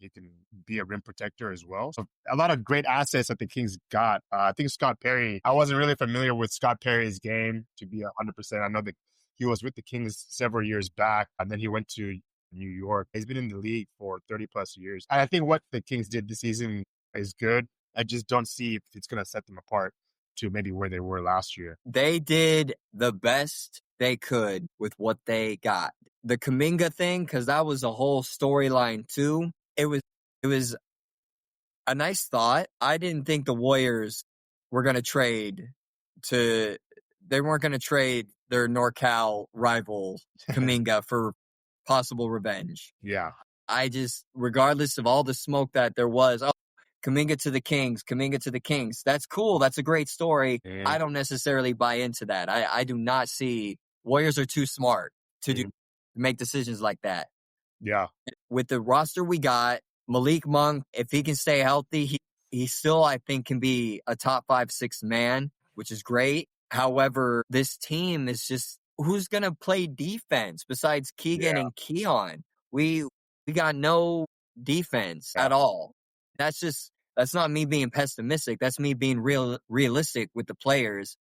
be a rim protector as well. So a lot of great assets that the Kings got. I think Scott Perry. I wasn't really familiar with Scott Perry's game, to be 100%. I know that he was with the Kings several years back, and then he went to New York. He's been in the league for 30 plus years. And I think what the Kings did this season is good. I just don't see if it's going to set them apart to maybe where they were last year. They did the best they could with what they got. The Kuminga thing, because that was a whole storyline too. It was a nice thought. I didn't think the Warriors were going to trade they weren't going to trade their NorCal rival Kuminga for possible revenge. Yeah. Regardless of all the smoke that there was, Kuminga to the Kings, Kuminga to the Kings. That's cool. That's a great story. I don't necessarily buy into that. I do not see Warriors are too smart to make decisions like that. Yeah. With the roster we got, Malik Monk, if he can stay healthy, he still, I think, can be a top 5-6 man, which is great. However, this team is just, who's going to play defense besides Keegan and Keon? We got no defense at all. That's not me being pessimistic. That's me being realistic with the players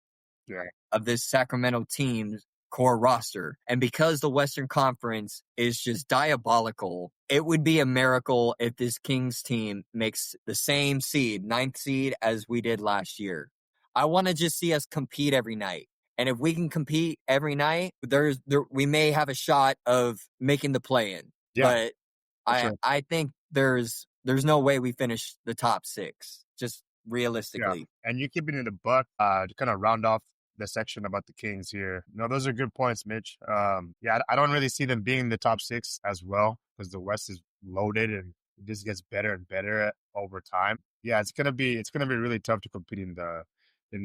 of this Sacramento team's core roster. And because the Western Conference is just diabolical, it would be a miracle if this Kings team makes the same seed, 9th seed, as we did last year. I want to just see us compete every night. And if we can compete every night, we may have a shot of making the play-in. Yeah. But I think there's no way we finish the top 6, just realistically. Yeah. And you keep it in the buck to kind of round off the section about the Kings here. No, those are good points, Mitch. Yeah, I don't really see them being in the top 6 as well, because the West is loaded and it just gets better and better over time. Yeah, it's gonna be really tough to compete in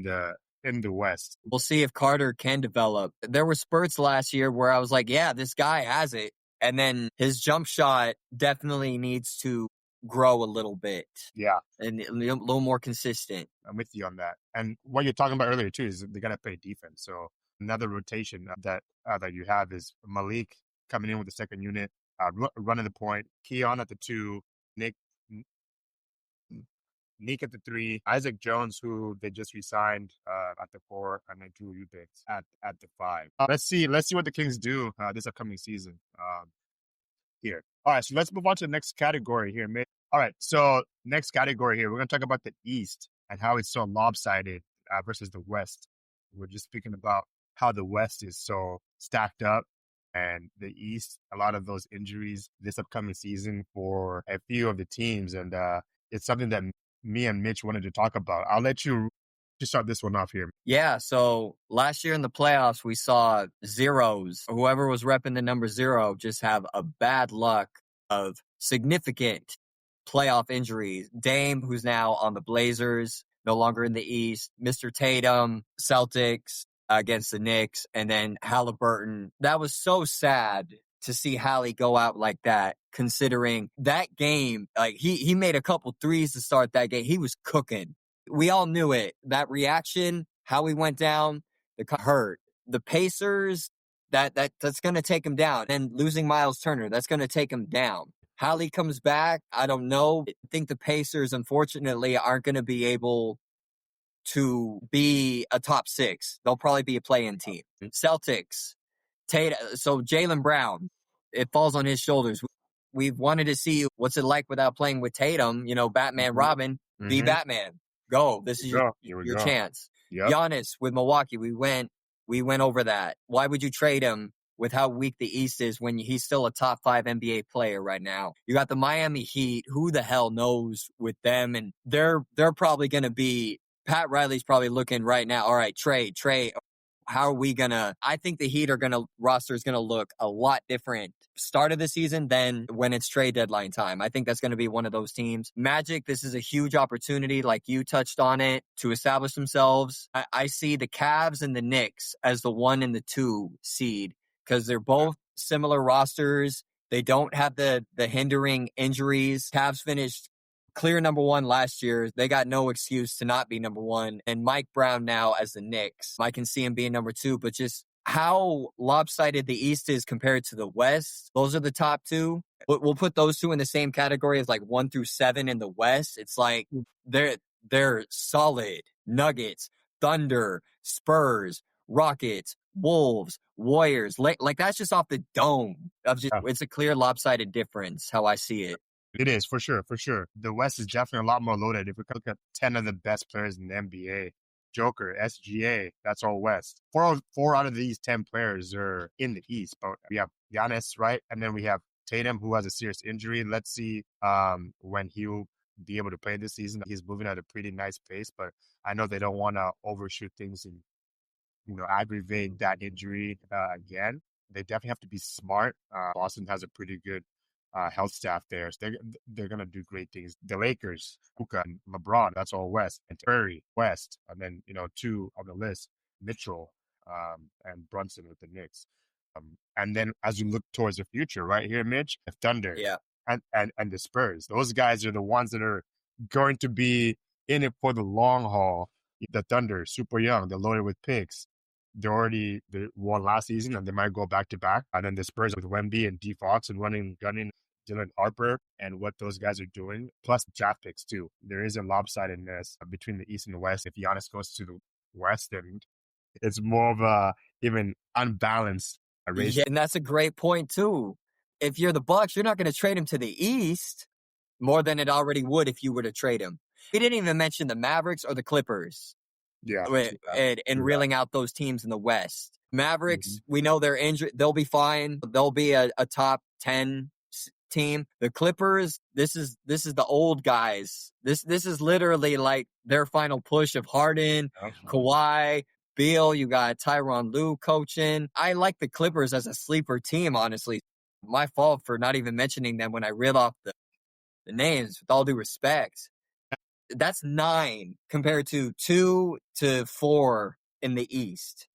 the West. We'll see if Carter can develop. There were spurts last year where I was like, yeah, this guy has it. And then his jump shot definitely needs to grow a little bit. Yeah. And a little more consistent. I'm with you on that. And what you're talking about earlier too is they gotta play defense. So another rotation that you have is Malik coming in with the second unit, running the point, Keon at the 2, Nick at the 3, Isaac Jones, who they just re-signed at the 4, and then Drew Eubanks at the 5. Let's see what the Kings do this upcoming season here. All right, so let's move on to the next category here, Mitch. All right, so next category here, we're going to talk about the East and how it's so lopsided versus the West. We're just speaking about how the West is so stacked up, and the East, a lot of those injuries this upcoming season for a few of the teams, and it's something that me and Mitch wanted to talk about. I'll let you start this one off here. Yeah, so last year in the playoffs, we saw zeros. Whoever was repping the number 0 just have a bad luck of significant playoff injuries. Dame, who's now on the Blazers, no longer in the East. Mr. Tatum, Celtics against the Knicks. And then Halliburton. That was so sad to see Hallie go out like that, considering that game, like he made a couple threes to start that game. He was cooking. We all knew it. That reaction, how he went down, hurt. The Pacers, that's going to take him down. And losing Miles Turner, that's going to take him down. Hallie comes back. I don't know. I think the Pacers, unfortunately, aren't going to be able to be a top 6. They'll probably be a play-in team. Celtics, so Jaylen Brown, it falls on his shoulders. We've wanted to see what's it like without playing with Tatum, Batman, Robin, be Batman. Go. This is your chance. Yep. Giannis with Milwaukee, we went over that. Why would you trade him with how weak the East is when he's still a top 5 NBA player right now? You got the Miami Heat. Who the hell knows with them? And they're probably going to be, Pat Riley's probably looking right now. All right, trade. How are we gonna? I think the Heat roster is gonna look a lot different start of the season than when it's trade deadline time. I think that's gonna be one of those teams. Magic, this is a huge opportunity, like you touched on it, to establish themselves. I see the Cavs and the Knicks as the 1 and the 2 seed because they're both similar rosters. They don't have the hindering injuries. Cavs finished clear number 1 last year. They got no excuse to not be number 1. And Mike Brown now as the Knicks. I can see him being number 2, but just how lopsided the East is compared to the West. Those are the top 2. We'll put those 2 in the same category as like 1 through 7 in the West. It's like they're solid. Nuggets, Thunder, Spurs, Rockets, Wolves, Warriors. Like that's just off the dome of just, it's a clear lopsided difference how I see it. It is, for sure. The West is definitely a lot more loaded. If we look at 10 of the best players in the NBA, Joker, SGA, that's all West. Four out of these 10 players are in the East. But we have Giannis, right? And then we have Tatum, who has a serious injury. Let's see when he'll be able to play this season. He's moving at a pretty nice pace, but I know they don't want to overshoot things and aggravate that injury again. They definitely have to be smart. Boston has a pretty good health staff there. So they're going to do great things. The Lakers, Luka and LeBron, that's all West. And Curry, West. And then, 2 on the list, Mitchell and Brunson with the Knicks. And then as you look towards the future, right here, Mitch, the Thunder and the Spurs. Those guys are the ones that are going to be in it for the long haul. The Thunder, super young. They're loaded with picks. They won last season and they might go back to back. And then the Spurs with Wemby and D Fox and gunning Dylan Harper and what those guys are doing, plus draft picks too. There is a lopsidedness between the East and the West. If Giannis goes to the West, then it's more of a even unbalanced race. Yeah, and that's a great point too. If you're the Bucks, you're not going to trade him to the East more than it already would if you were to trade him. He didn't even mention the Mavericks or the Clippers. Yeah. And reeling out those teams in the West. Mavericks, we know they're injured. They'll be fine. They'll be a top 10 team. The Clippers, this is the old guys. This is literally like their final push of Harden, Kawhi, Beal. You got Tyronn Lue coaching. I like the Clippers as a sleeper team, honestly. My fault for not even mentioning them when I read off the names, with all due respect. That's 9 compared to 2 to 4 in the East.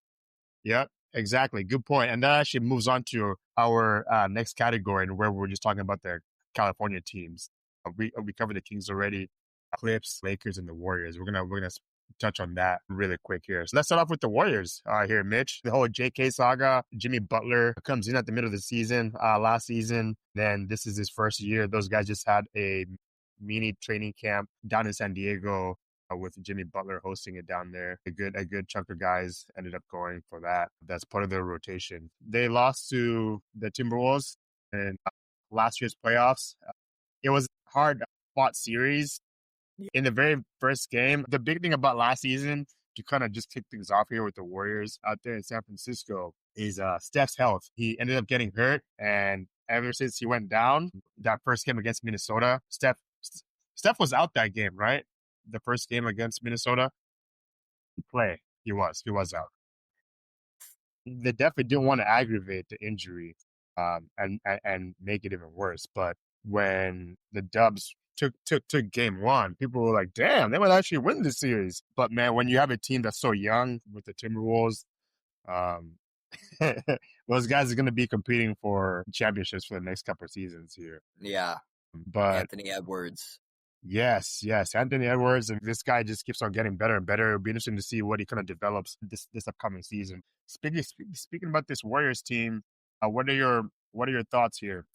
Yep, exactly. Good point. And that actually moves on to our next category, and where we're just talking about the California teams. We covered the Kings already, Clips, Lakers, and the Warriors. We're gonna touch on that really quick here. So let's start off with the Warriors here, Mitch. The whole JK saga. Jimmy Butler comes in at the middle of the season last season. Then this is his first year. Those guys just had a mini training camp down in San Diego with Jimmy Butler hosting it down there. A good chunk of guys ended up going for that. That's part of their rotation. They lost to the Timberwolves in last year's playoffs. It was a hard fought series. In the very first game, the big thing about last season, to kind of just kick things off here with the Warriors out there in San Francisco, is Steph's health. He ended up getting hurt, and ever since he went down, that first game against Minnesota, Steph was out that game, right? The first game against Minnesota, he was out. They definitely didn't want to aggravate the injury and make it even worse. But when the Dubs took game 1, people were like, damn, they might actually win this series. But man, when you have a team that's so young with the Timberwolves, those guys are going to be competing for championships for the next couple of seasons here. Yeah. But Anthony Edwards. Yes. Anthony Edwards, and this guy just keeps on getting better and better. It'll be interesting to see what he kind of develops this upcoming season. Speaking about this Warriors team, what are your thoughts here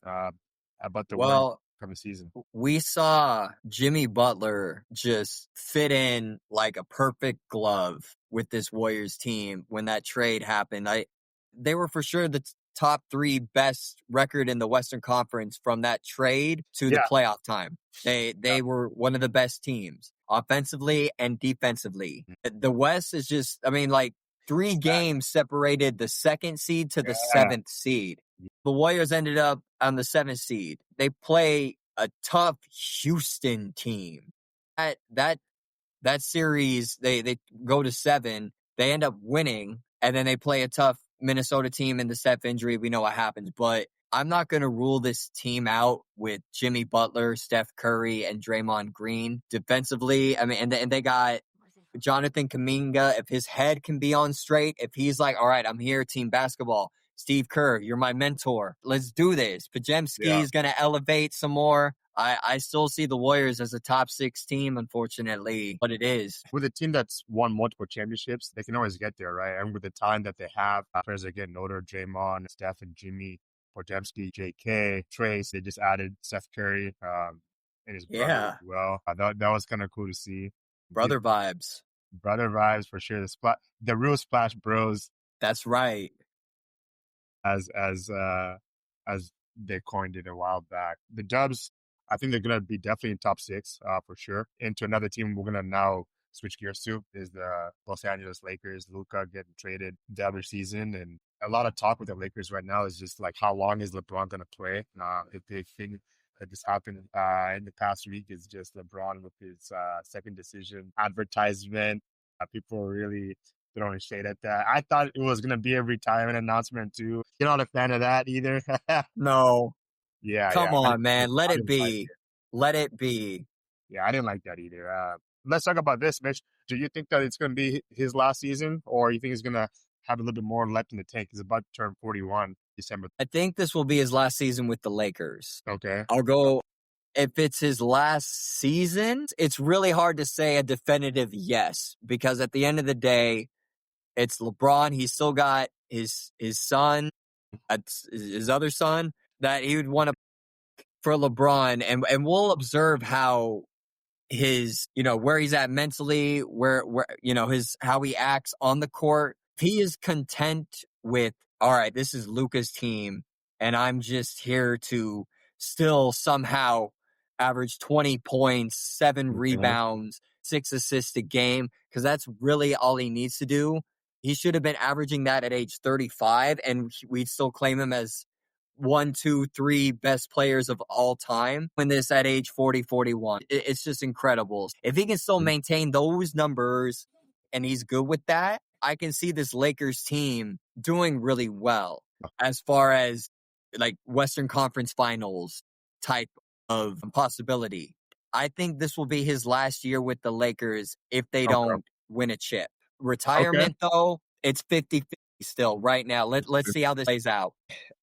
about the Well, coming season. We saw Jimmy Butler just fit in like a perfect glove with this Warriors team when that trade happened. They were for sure the top 3 best record in the Western Conference from that trade to the Yeah, playoff time. yeah, They were one of the best teams offensively and defensively. The West is just, I mean, like 3 games separated the 2nd seed to the yeah, 7th seed. The Warriors ended up on the 7th seed. They play a tough Houston team. That series, they go to 7. They end up winning, and then they play a tough Minnesota team in the Steph injury. We know what happens, but I'm not going to rule this team out with Jimmy Butler, Steph Curry, and Draymond Green defensively. I mean, and they got Jonathan Kuminga. If his head can be on straight, if he's like, all right, I'm here, team basketball. Steve Kerr, you're my mentor. Let's do this. Pajemski yeah. is going to elevate some more. I still see the Warriors as a top 6 team, unfortunately, but it is. With a team that's won multiple championships, they can always get there, right? And with the time that they have, players that get older, Draymond, Steph, and Jimmy, Podziemski, JK, Trace, they just added Steph Curry and his brother as Yeah, well. That was kind of cool to see. These brother vibes. brother vibes for sure. The real Splash Bros, That's right. as as uh as they coined it a while back. The Dubs, I think they're gonna be definitely in top 6 for sure. Into another team we're gonna now switch gears to is the Los Angeles Lakers. Luka getting traded the other season, and a lot of talk with the Lakers right now is just like how long is LeBron gonna play? A big thing that just happened in the past week is just LeBron with his second decision advertisement. People are really throwing shade at that. I thought it was gonna be a retirement announcement too. You're not a fan of that either. No, Yeah, come yeah. on, man. Let I it didn't like be. it. Let it be. Yeah, I didn't like that either. Let's talk about this, Mitch. Do you think that it's going to be his last season, or you think he's going to have a little bit more left in the tank? He's about to turn 41 December. I think this will be his last season with the Lakers. Okay. I'll go. If it's his last season, it's really hard to say a definitive yes, because at the end of the day, it's LeBron. He's still got his son, his other son, that he would want to for LeBron, and we'll observe how his, where he's at mentally, where his how he acts on the court. If he is content with, all right, this is Luka's team, and I'm just here to still somehow average 20 points, 7 Okay. rebounds, 6 assists a game, because that's really all he needs to do. He should have been averaging that at age 35, and we'd still claim him as 1, 2, 3 best players of all time when this at age 40, 41. It's just incredible. If he can still maintain those numbers and he's good with that, I can see this Lakers team doing really well as far as like Western Conference Finals type of possibility. I think this will be his last year with the Lakers if they Okay. don't win a chip. Okay. Retirement, though, it's 50-50 still right now. Let's see how this plays out.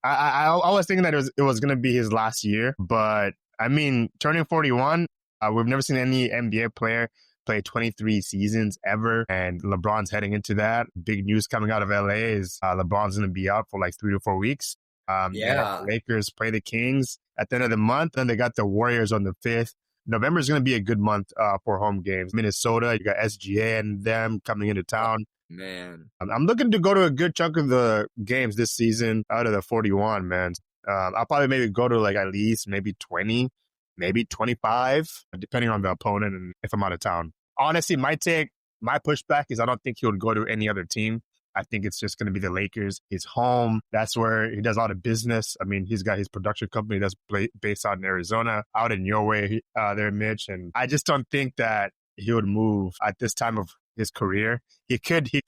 I was thinking that it was going to be his last year, but I mean, turning 41, we've never seen any NBA player play 23 seasons ever, and LeBron's heading into that. Big news coming out of LA is LeBron's going to be out for like 3 to 4 weeks. And Yeah. the Lakers play the Kings at the end of the month, and they got the Warriors on the 5th. November is going to be a good month for home games. Minnesota, you got SGA and them coming into town. Man. I'm looking to go to a good chunk of the games this season out of the 41, man. I'll probably maybe go to like at least maybe 20, maybe 25, depending on the opponent and if I'm out of town. Honestly, my pushback is I don't think he would go to any other team. I think it's just going to be the Lakers. His home. That's where he does a lot of business. I mean, he's got his production company that's based out in Arizona, out in your way there, Mitch. And I just don't think that he would move at this time of his career. He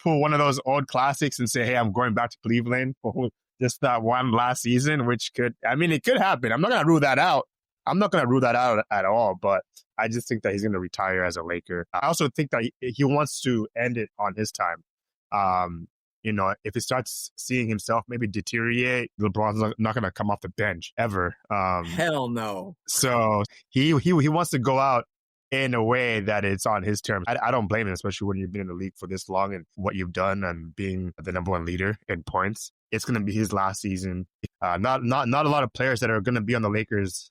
pull one of those old classics and say, hey, I'm going back to Cleveland for just that one last season, which it could happen. I'm not going to rule that out. I'm not going to rule that out at all, but I just think that he's going to retire as a Laker. I also think that he wants to end it on his time. If he starts seeing himself maybe deteriorate, LeBron's not going to come off the bench ever. Hell no. So he wants to go out in a way that it's on his terms. I don't blame him, especially when you've been in the league for this long and what you've done and being the number one leader in points. It's going to be his last season. Not a lot of players that are going to be on the Lakers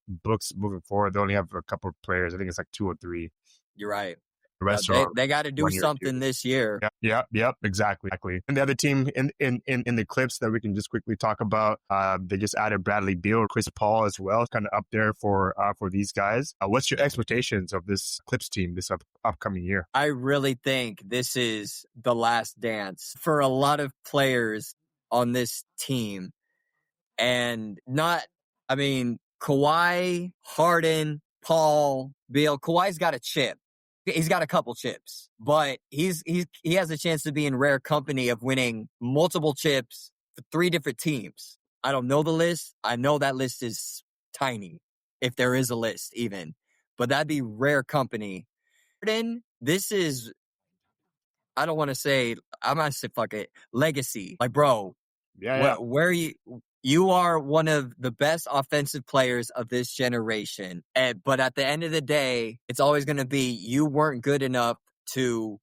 books moving forward. They only have a couple of players. I think it's like 2 or 3. You're right. The Yeah, rest are they got to do 1 year or 2. something this year. Yep, exactly. And the other team in the Clips that we can just quickly talk about, they just added Bradley Beal, Chris Paul as well, kind of up there for these guys. What's your expectations of this Clips team this upcoming year? I really think this is the last dance for a lot of players on this team. And Kawhi, Harden, Paul, Beal. Kawhi's got a chip. He's got a couple chips, but he has a chance to be in rare company of winning multiple chips for 3 different teams. I don't know the list. I know that list is tiny, if there is a list even, but that'd be rare company. Harden, this is, I don't want to say, I'm going to say fuck it, legacy. Like, bro, Yeah. where you are one of the best offensive players of this generation. But at the end of the day, it's always going to be you weren't good enough to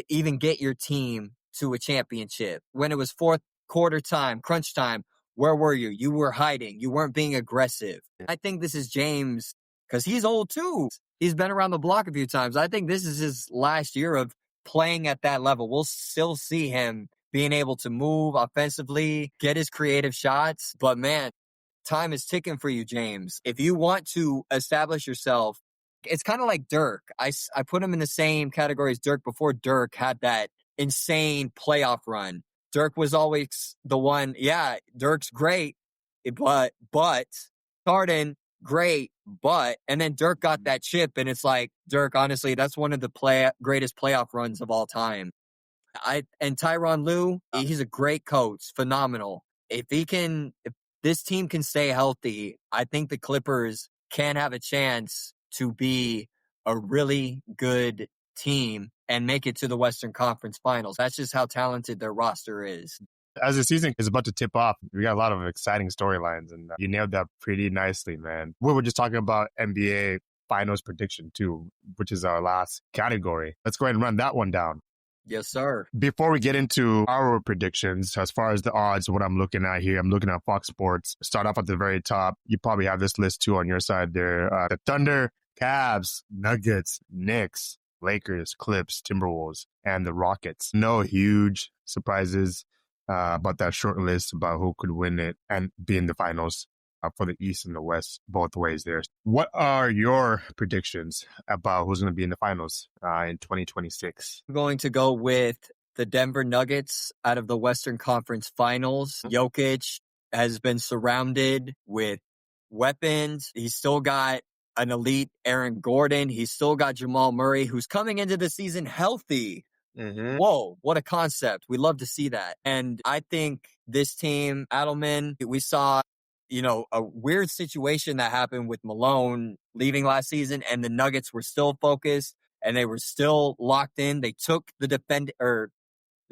even get your team to a championship. When it was fourth quarter time, crunch time, where were you? You were hiding. You weren't being aggressive. I think this is James, because he's old too. He's been around the block a few times. I think this is his last year of playing at that level. We'll still see him being able to move offensively, get his creative shots. But man, time is ticking for you, James. If you want to establish yourself, it's kind of like Dirk. I put him in the same category as Dirk before Dirk had that insane playoff run. Dirk was always the one. Yeah, Dirk's great, but Harden, great, and then Dirk got that chip, and it's like, Dirk, honestly, that's one of the greatest playoff runs of all time. And Tyronn Lue, he's a great coach, phenomenal. If this team can stay healthy, I think the Clippers can have a chance to be a really good team and make it to the Western Conference Finals. That's just how talented their roster is. As the season is about to tip off, we got a lot of exciting storylines, and you nailed that pretty nicely, man. We were just talking about NBA Finals prediction too, which is our last category. Let's go ahead and run that one down. Yes, sir. Before we get into our predictions, as far as the odds, what I'm looking at here, I'm looking at Fox Sports. Start off at the very top. You probably have this list too on your side there. The Thunder, Cavs, Nuggets, Knicks, Lakers, Clips, Timberwolves, and the Rockets. No huge surprises about that short list about who could win it and be in the finals for the East and the West, both ways there. What are your predictions about who's going to be in the finals in 2026? I'm going to go with the Denver Nuggets out of the Western Conference Finals. Jokic has been surrounded with weapons. He's still got an elite Aaron Gordon. He's still got Jamal Murray, who's coming into the season healthy. Mm-hmm. Whoa, what a concept. We love to see that. And I think this team, Adelman, we saw a weird situation that happened with Malone leaving last season, and the Nuggets were still focused and they were still locked in. They took the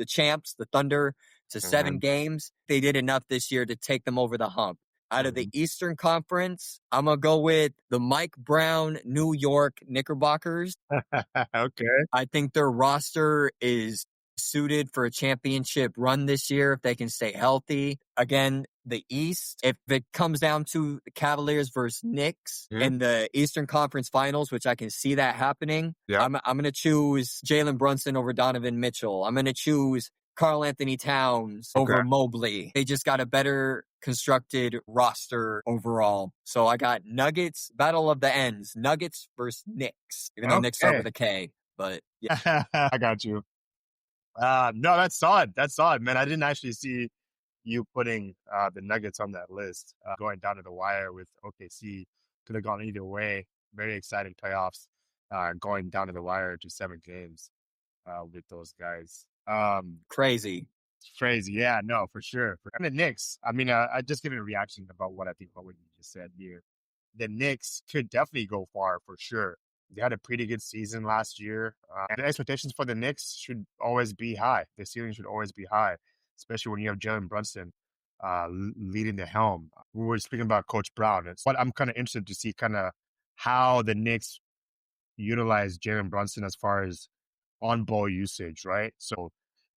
champs, the Thunder, to 7 games. They did enough this year to take them over the hump. Out of the Eastern Conference, I'm going to go with the Mike Brown New York Knickerbockers. Okay. I think their roster is suited for a championship run this year if they can stay healthy. Again, the East, if it comes down to the Cavaliers versus Knicks in the Eastern Conference Finals, which I can see that happening, I'm going to choose Jalen Brunson over Donovan Mitchell. I'm going to choose Karl Anthony Towns over Mobley. They just got a better constructed roster overall. So I got Nuggets, Battle of the Ends, Nuggets versus Knicks. Even though Knicks start with a K, but yeah. I got you. No, that's solid. That's solid, man. I didn't actually see you putting the Nuggets on that list. Going down to the wire with OKC could have gone either way. Very exciting playoffs. Going down to the wire to 7 games with those guys. Crazy. Yeah, no, for sure. And the Knicks, I just give a reaction about what I think about what you just said here. The Knicks could definitely go far for sure. They had a pretty good season last year. And the expectations for the Knicks should always be high. The ceiling should always be high, especially when you have Jalen Brunson leading the helm. We were speaking about Coach Brown. But I'm kind of interested to see kind of how the Knicks utilize Jalen Brunson as far as on-ball usage, right? So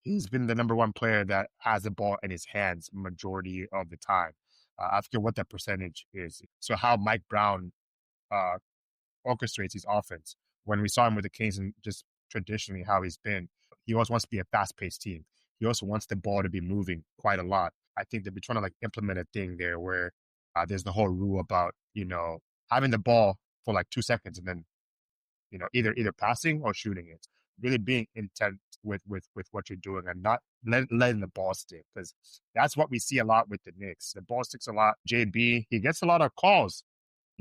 he's been the number one player that has the ball in his hands majority of the time. I forget what that percentage is. So how Mike Brown uh, orchestrates his offense. When we saw him with the Kings and just traditionally how he's been, he always wants to be a fast paced team. He also wants the ball to be moving quite a lot. I think they've been trying to like implement a thing there where there's the whole rule about, having the ball for like 2 seconds and then, either passing or shooting it. Really being intent with what you're doing and not letting the ball stick, because that's what we see a lot with the Knicks. The ball sticks a lot. JB, he gets a lot of calls,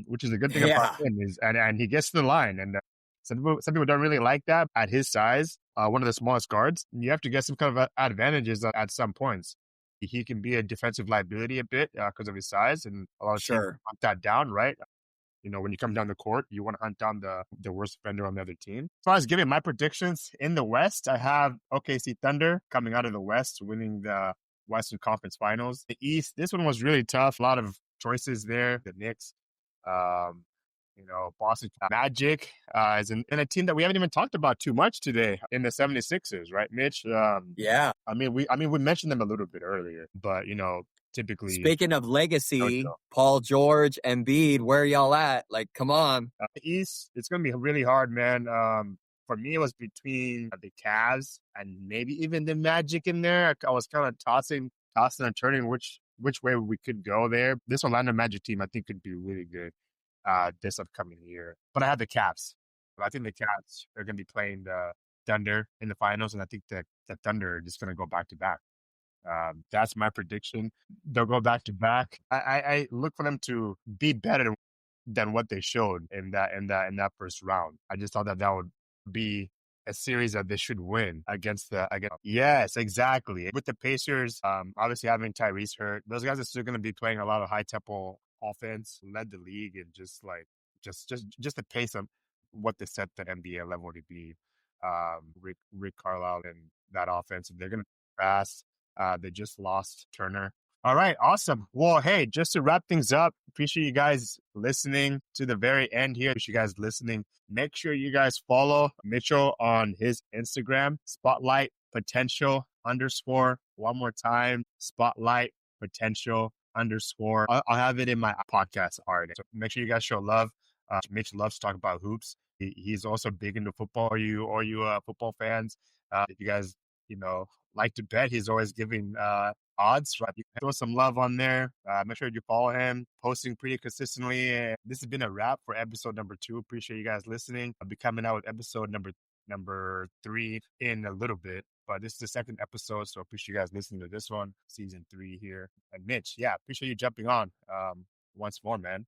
which is a good thing about Yeah, him, is and he gets to the line. And some people don't really like that at his size, one of the smallest guards. You have to get some kind of advantages at some points. He can be a defensive liability a bit because of his size, and a lot of teams sure. hunt that down, right? When you come down the court, you want to hunt down the worst defender on the other team. As far as giving my predictions in the West, I have OKC Thunder coming out of the West, winning the Western Conference Finals. The East, this one was really tough. A lot of choices there. The Knicks, um, Boston Magic is in a team that we haven't even talked about too much today in the 76ers, right, Mitch? Yeah. I mean, we mentioned them a little bit earlier, but typically, Speaking of no legacy, joke. Paul George, Embiid, where y'all at? Like, come on. The East, it's going to be really hard, man. For me, it was between the Cavs and maybe even the Magic in there. I was kind of tossing and turning which way we could go there. This Orlando Magic team, I think, could be really good this upcoming year. But I have the Cavs. But I think the Cavs are going to be playing the Thunder in the finals, and I think the Thunder are just going to go back to back. That's my prediction. They'll go back to back. I look for them to be better than what they showed in that first round. I just thought that would be a series that they should win against. Yes, exactly. With the Pacers, obviously having Tyrese hurt, those guys are still going to be playing a lot of high tempo offense, led the league, and just the pace of what they set the NBA level to be. Rick Carlisle and that offense, they're going to be fast. They just lost Turner. All right, awesome. Well, hey, just to wrap things up, appreciate you guys listening to the very end here. Appreciate you guys listening. Make sure you guys follow Mitchell on his Instagram, Spotlight Potential _. One more time, Spotlight Potential _. I'll have it in my podcast art. So make sure you guys show love. Mitch loves to talk about hoops. He's also big into football. Or you football fans, if you guys like to bet, he's always giving odds, right? You can throw some love on there. Make sure you follow him, posting pretty consistently. And this has been a wrap for episode number 2. Appreciate you guys listening. I'll be coming out with episode number 3 in a little bit, but this is the second episode, so appreciate you guys listening to this one, season 3 here. And Mitch, yeah, appreciate you jumping on once more, man.